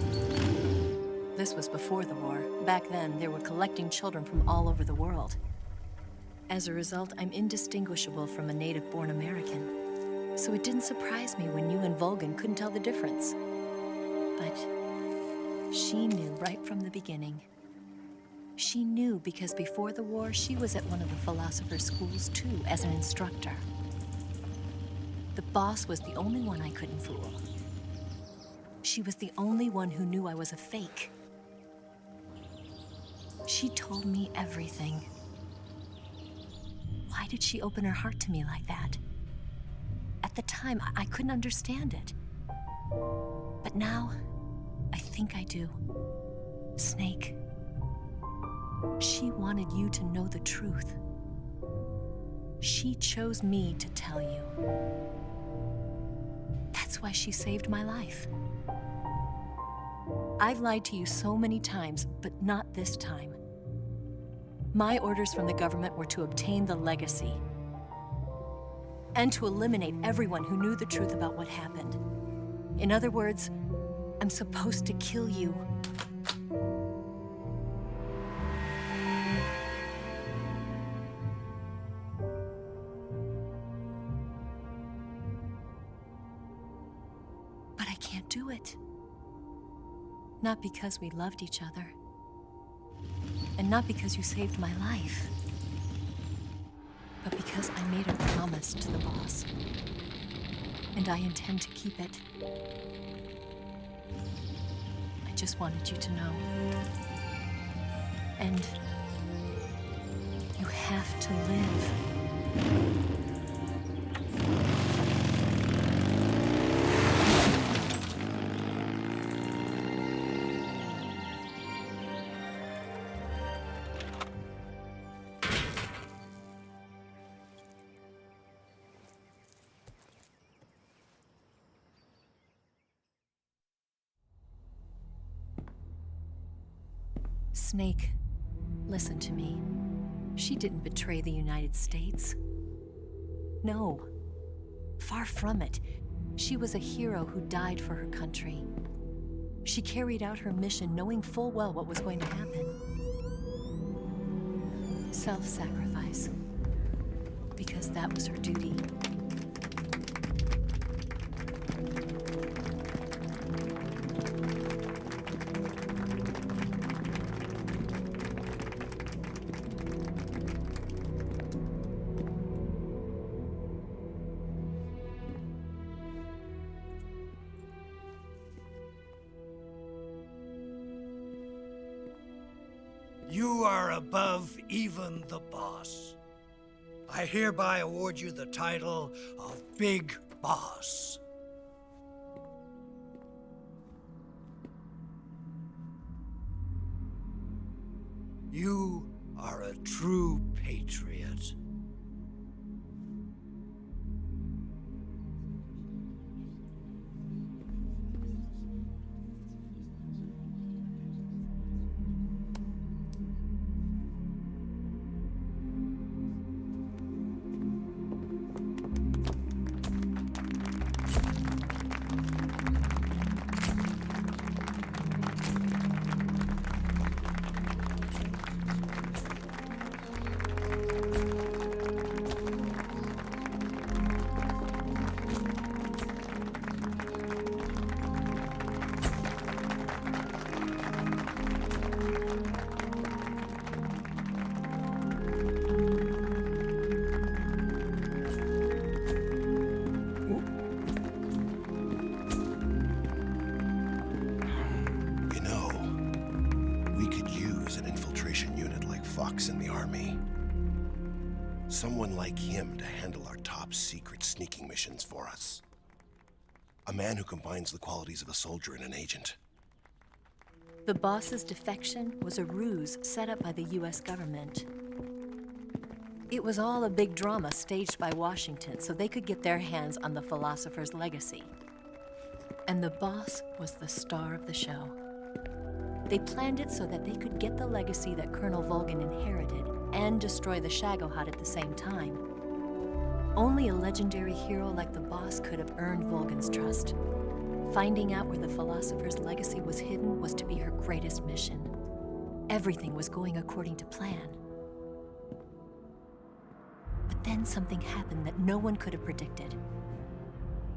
This was before the war. Back then, they were collecting children from all over the world. As a result, I'm indistinguishable from a native-born American. So it didn't surprise me when you and Volgin couldn't tell the difference. But she knew right from the beginning. She knew because before the war, she was at one of the philosopher's schools too, as an instructor. The boss was the only one I couldn't fool. She was the only one who knew I was a fake. She told me everything. Why did she open her heart to me like that? At the time, I couldn't understand it. But now, I think I do. Snake. She wanted you to know the truth. She chose me to tell you. That's why she saved my life. I've lied to you so many times, but not this time. My orders from the government were to obtain the legacy and to eliminate everyone who knew the truth about what happened. In other words, I'm supposed to kill you. But I can't do it. Not because we loved each other, And not because you saved my life, but because I made a promise to the boss. And I intend to keep it. I just wanted you to know. And you have to live. Snake, listen to me. She didn't betray the United States. No. Far from it. She was a hero who died for her country. She carried out her mission knowing full well what was going to happen. Self-sacrifice. Because that was her duty. You are above even the boss. I hereby award you the title of Big Boss. You are a true patriot. In the army. Someone like him to handle our top secret sneaking missions for us. A man who combines the qualities of a soldier and an agent. The boss's defection was a ruse set up by the US government. It was all a big drama staged by Washington so they could get their hands on the philosopher's legacy. And the boss was the star of the show. They planned it so that they could get the legacy that Colonel Volgin inherited and destroy the Shagohod at the same time. Only a legendary hero like the boss could have earned Volgin's trust. Finding out where the philosopher's legacy was hidden was to be her greatest mission. Everything was going according to plan. But then something happened that no one could have predicted.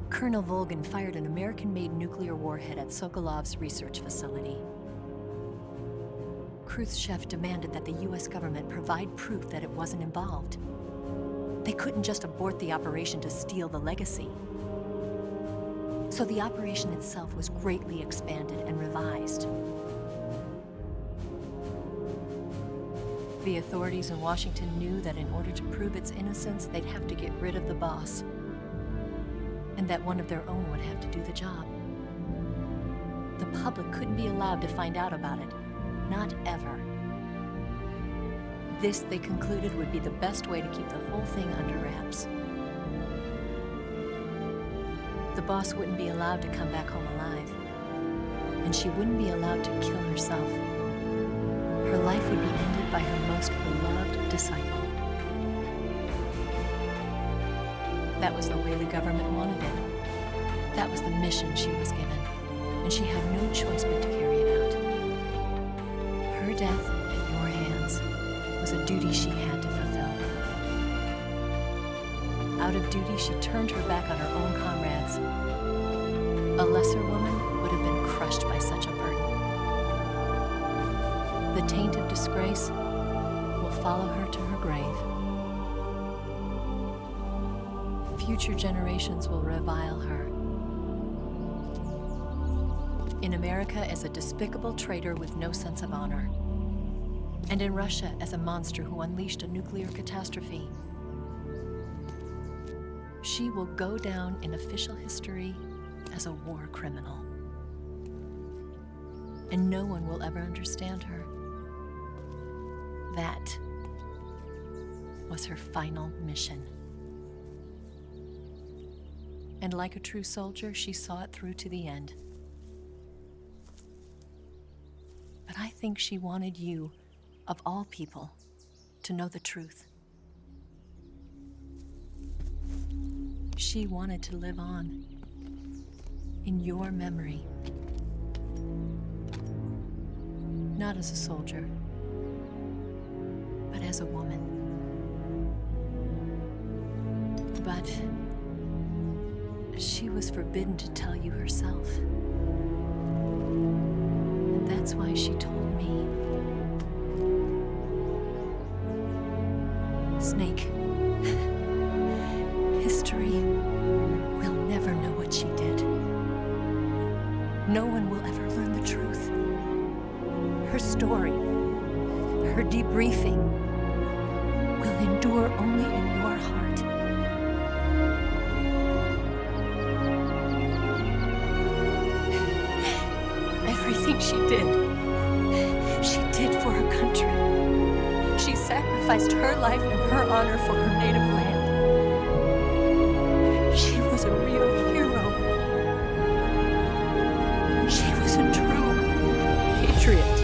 Colonel Volgin fired an American-made nuclear warhead at Sokolov's research facility. Khrushchev demanded that the US government provide proof that it wasn't involved. They couldn't just abort the operation to steal the legacy. So the operation itself was greatly expanded and revised. The authorities in Washington knew that in order to prove its innocence, they'd have to get rid of the boss. And that one of their own would have to do the job. The public couldn't be allowed to find out about it. Not ever. This, they concluded, would be the best way to keep the whole thing under wraps. The boss wouldn't be allowed to come back home alive. And she wouldn't be allowed to kill herself. Her life would be ended by her most beloved disciple. That was the way the government wanted it. That was the mission she was given. And she had no choice but to carry it out. Her death at your hands was a duty she had to fulfill. Out of duty, she turned her back on her own comrades. A lesser woman would have been crushed by such a burden. The taint of disgrace will follow her to her grave. Future generations will revile her. In America as a despicable traitor with no sense of honor. And in Russia as a monster who unleashed a nuclear catastrophe. She will go down in official history as a war criminal. And no one will ever understand her. That was her final mission. And like a true soldier, she saw it through to the end. But I think she wanted you, of all people, to know the truth. She wanted to live on in your memory. Not as a soldier, but as a woman. But she was forbidden to tell you herself. And that's why she told me. Snake, history will never know what she did. No one will ever learn the truth. Her story, her debriefing, will endure only in your heart. Everything she did for her country. She sacrificed her life and her honor for her native land. She was a real hero. She was a true patriot.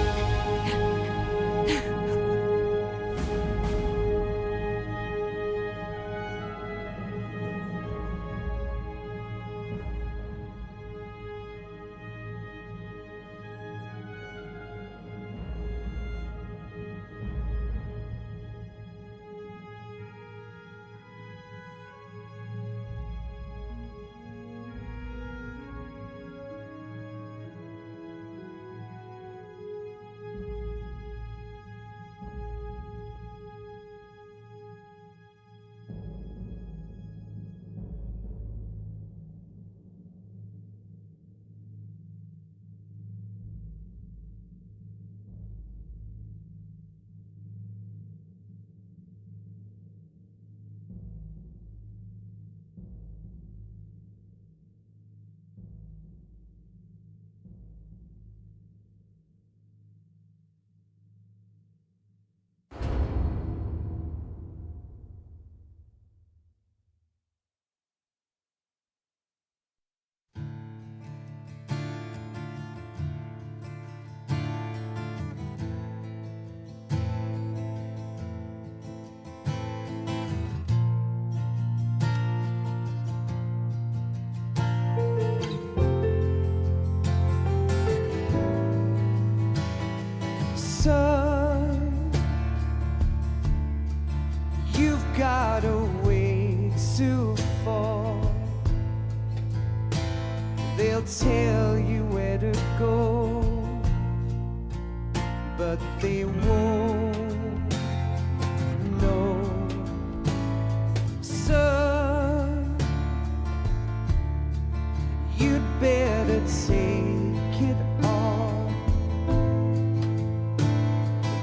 Son, you've got a ways to fall. They'll tell you where to go, but they won't know. Son, you'd better take it all.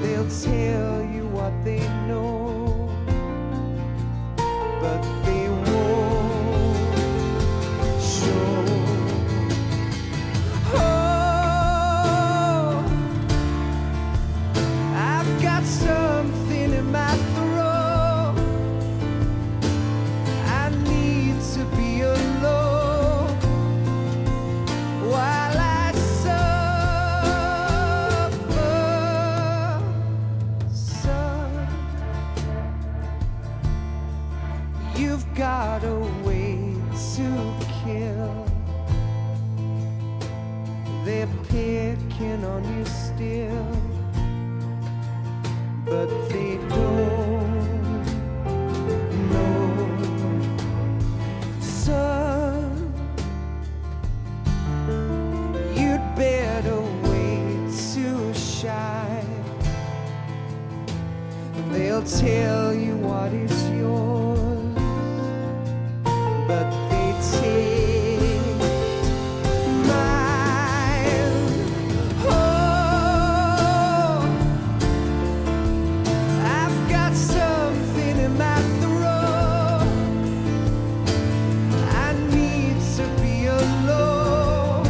They'll tell you what they know, but they won't show. Oh, I've got something in my throat. I need to be alone while I suffer. Son, you've got a way to kill. They're picking on you still, but they don't know. Son, you'd better wait to shine. They'll tell you what is yours, but they take mine. Oh, I've got something in my throat. I need to be alone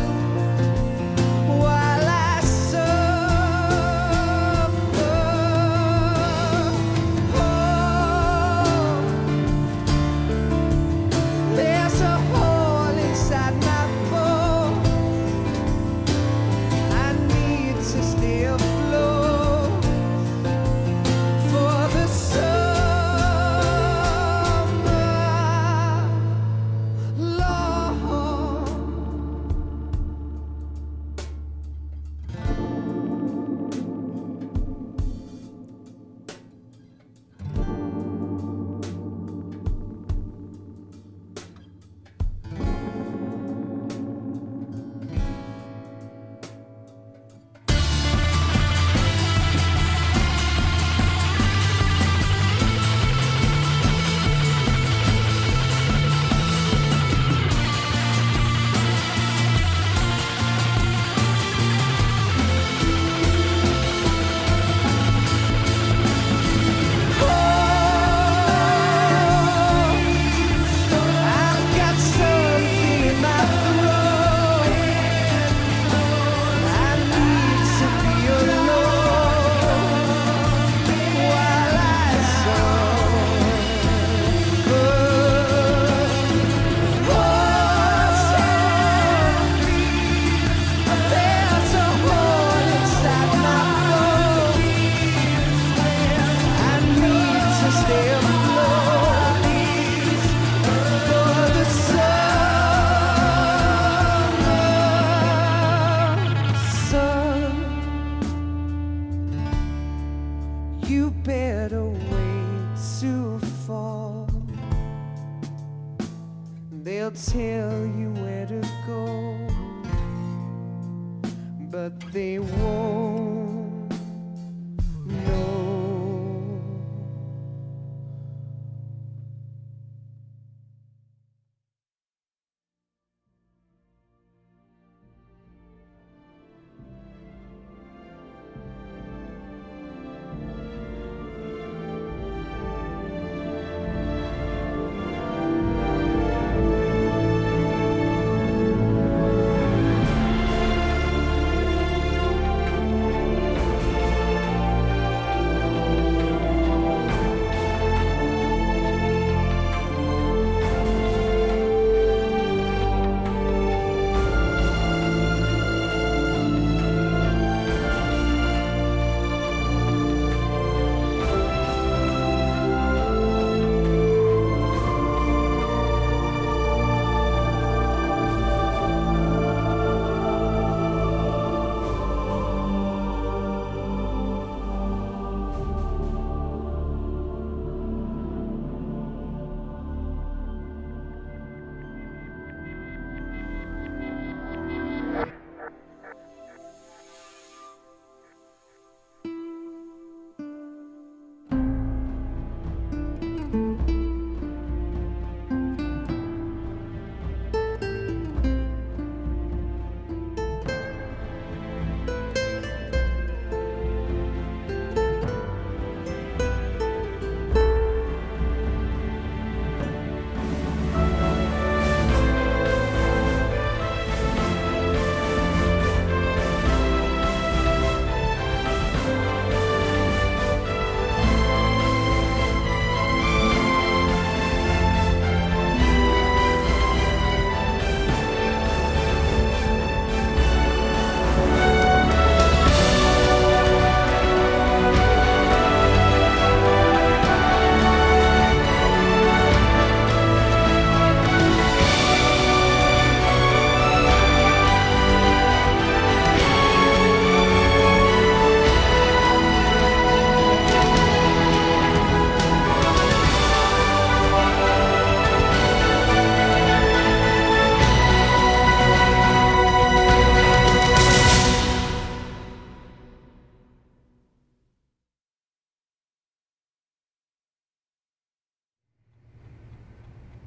while I suffer. Oh, there's a hole inside my bones. I need to stay afloat for the summer, Lord. I've got something in my throat. I need to be alone while I suffer. There's a hole inside my bones. I need to stay afloat for the summer. Son, you better wait to fall. They'll tell you where to go, but they won't know.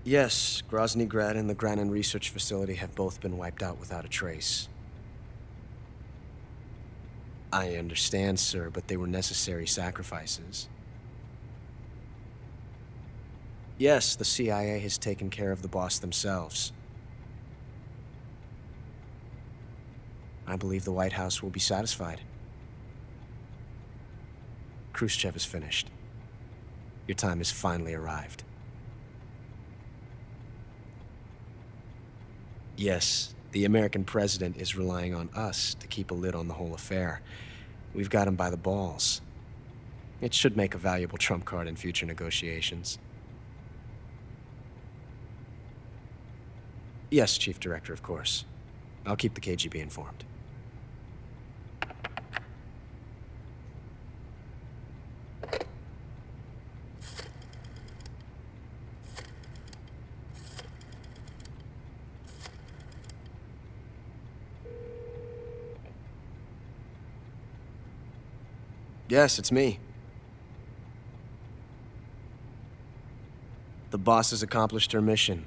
Yes, Grozny Grad and the Granin Research Facility have both been wiped out without a trace. I understand, sir, but they were necessary sacrifices. Yes, the CIA has taken care of the boss themselves. I believe the White House will be satisfied. Khrushchev is finished. Your time has finally arrived. Yes, the American president is relying on us to keep a lid on the whole affair. We've got him by the balls. It should make a valuable trump card in future negotiations. Yes, Chief Director, of course. I'll keep the KGB informed. Yes, it's me. The boss has accomplished her mission.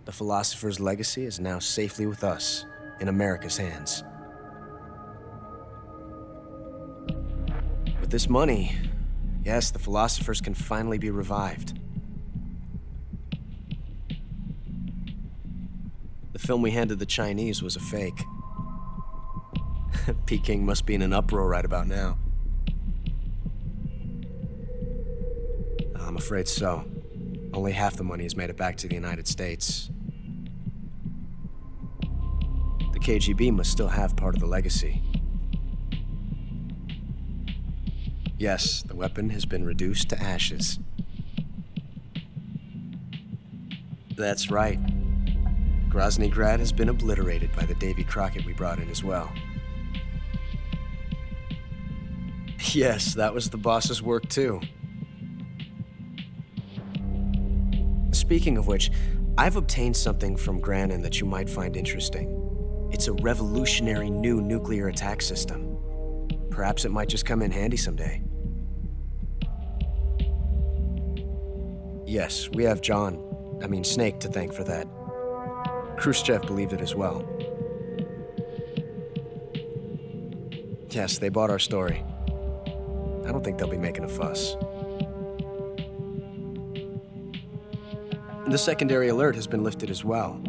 The philosopher's legacy is now safely with us, in America's hands. With this money, yes, the philosophers can finally be revived. The film we handed the Chinese was a fake. Peking must be in an uproar right about now. I'm afraid so. Only half the money has made it back to the United States. The KGB must still have part of the legacy. Yes, the weapon has been reduced to ashes. That's right. Grozny Grad has been obliterated by the Davy Crockett we brought in as well. Yes, that was the boss's work too. Speaking of which, I've obtained something from Granin that you might find interesting. It's a revolutionary new nuclear attack system. Perhaps it might just come in handy someday. Yes, we have Snake to thank for that. Khrushchev believed it as well. Yes, they bought our story. I don't think they'll be making a fuss. The secondary alert has been lifted as well.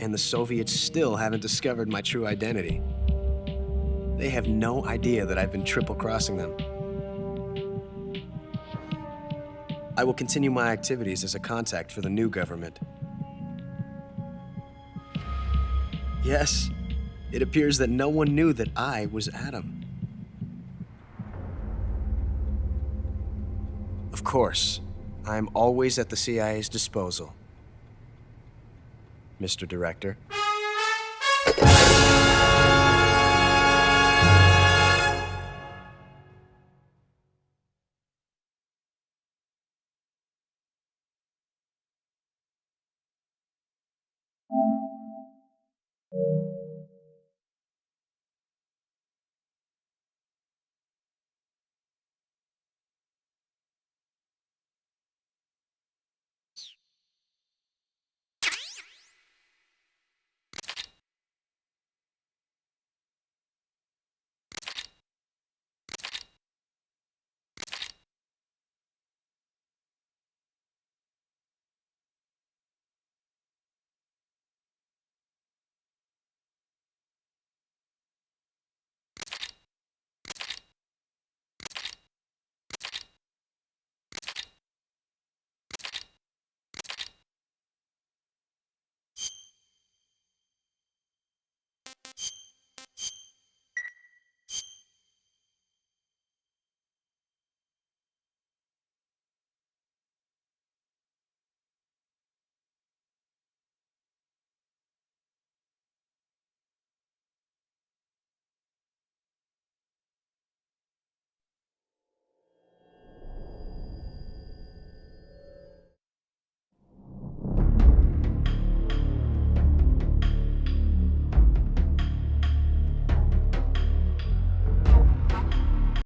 And the Soviets still haven't discovered my true identity. They have no idea that I've been triple-crossing them. I will continue my activities as a contact for the new government. Yes, it appears that no one knew that I was Adam. Of course, I'm always at the CIA's disposal, Mr. Director.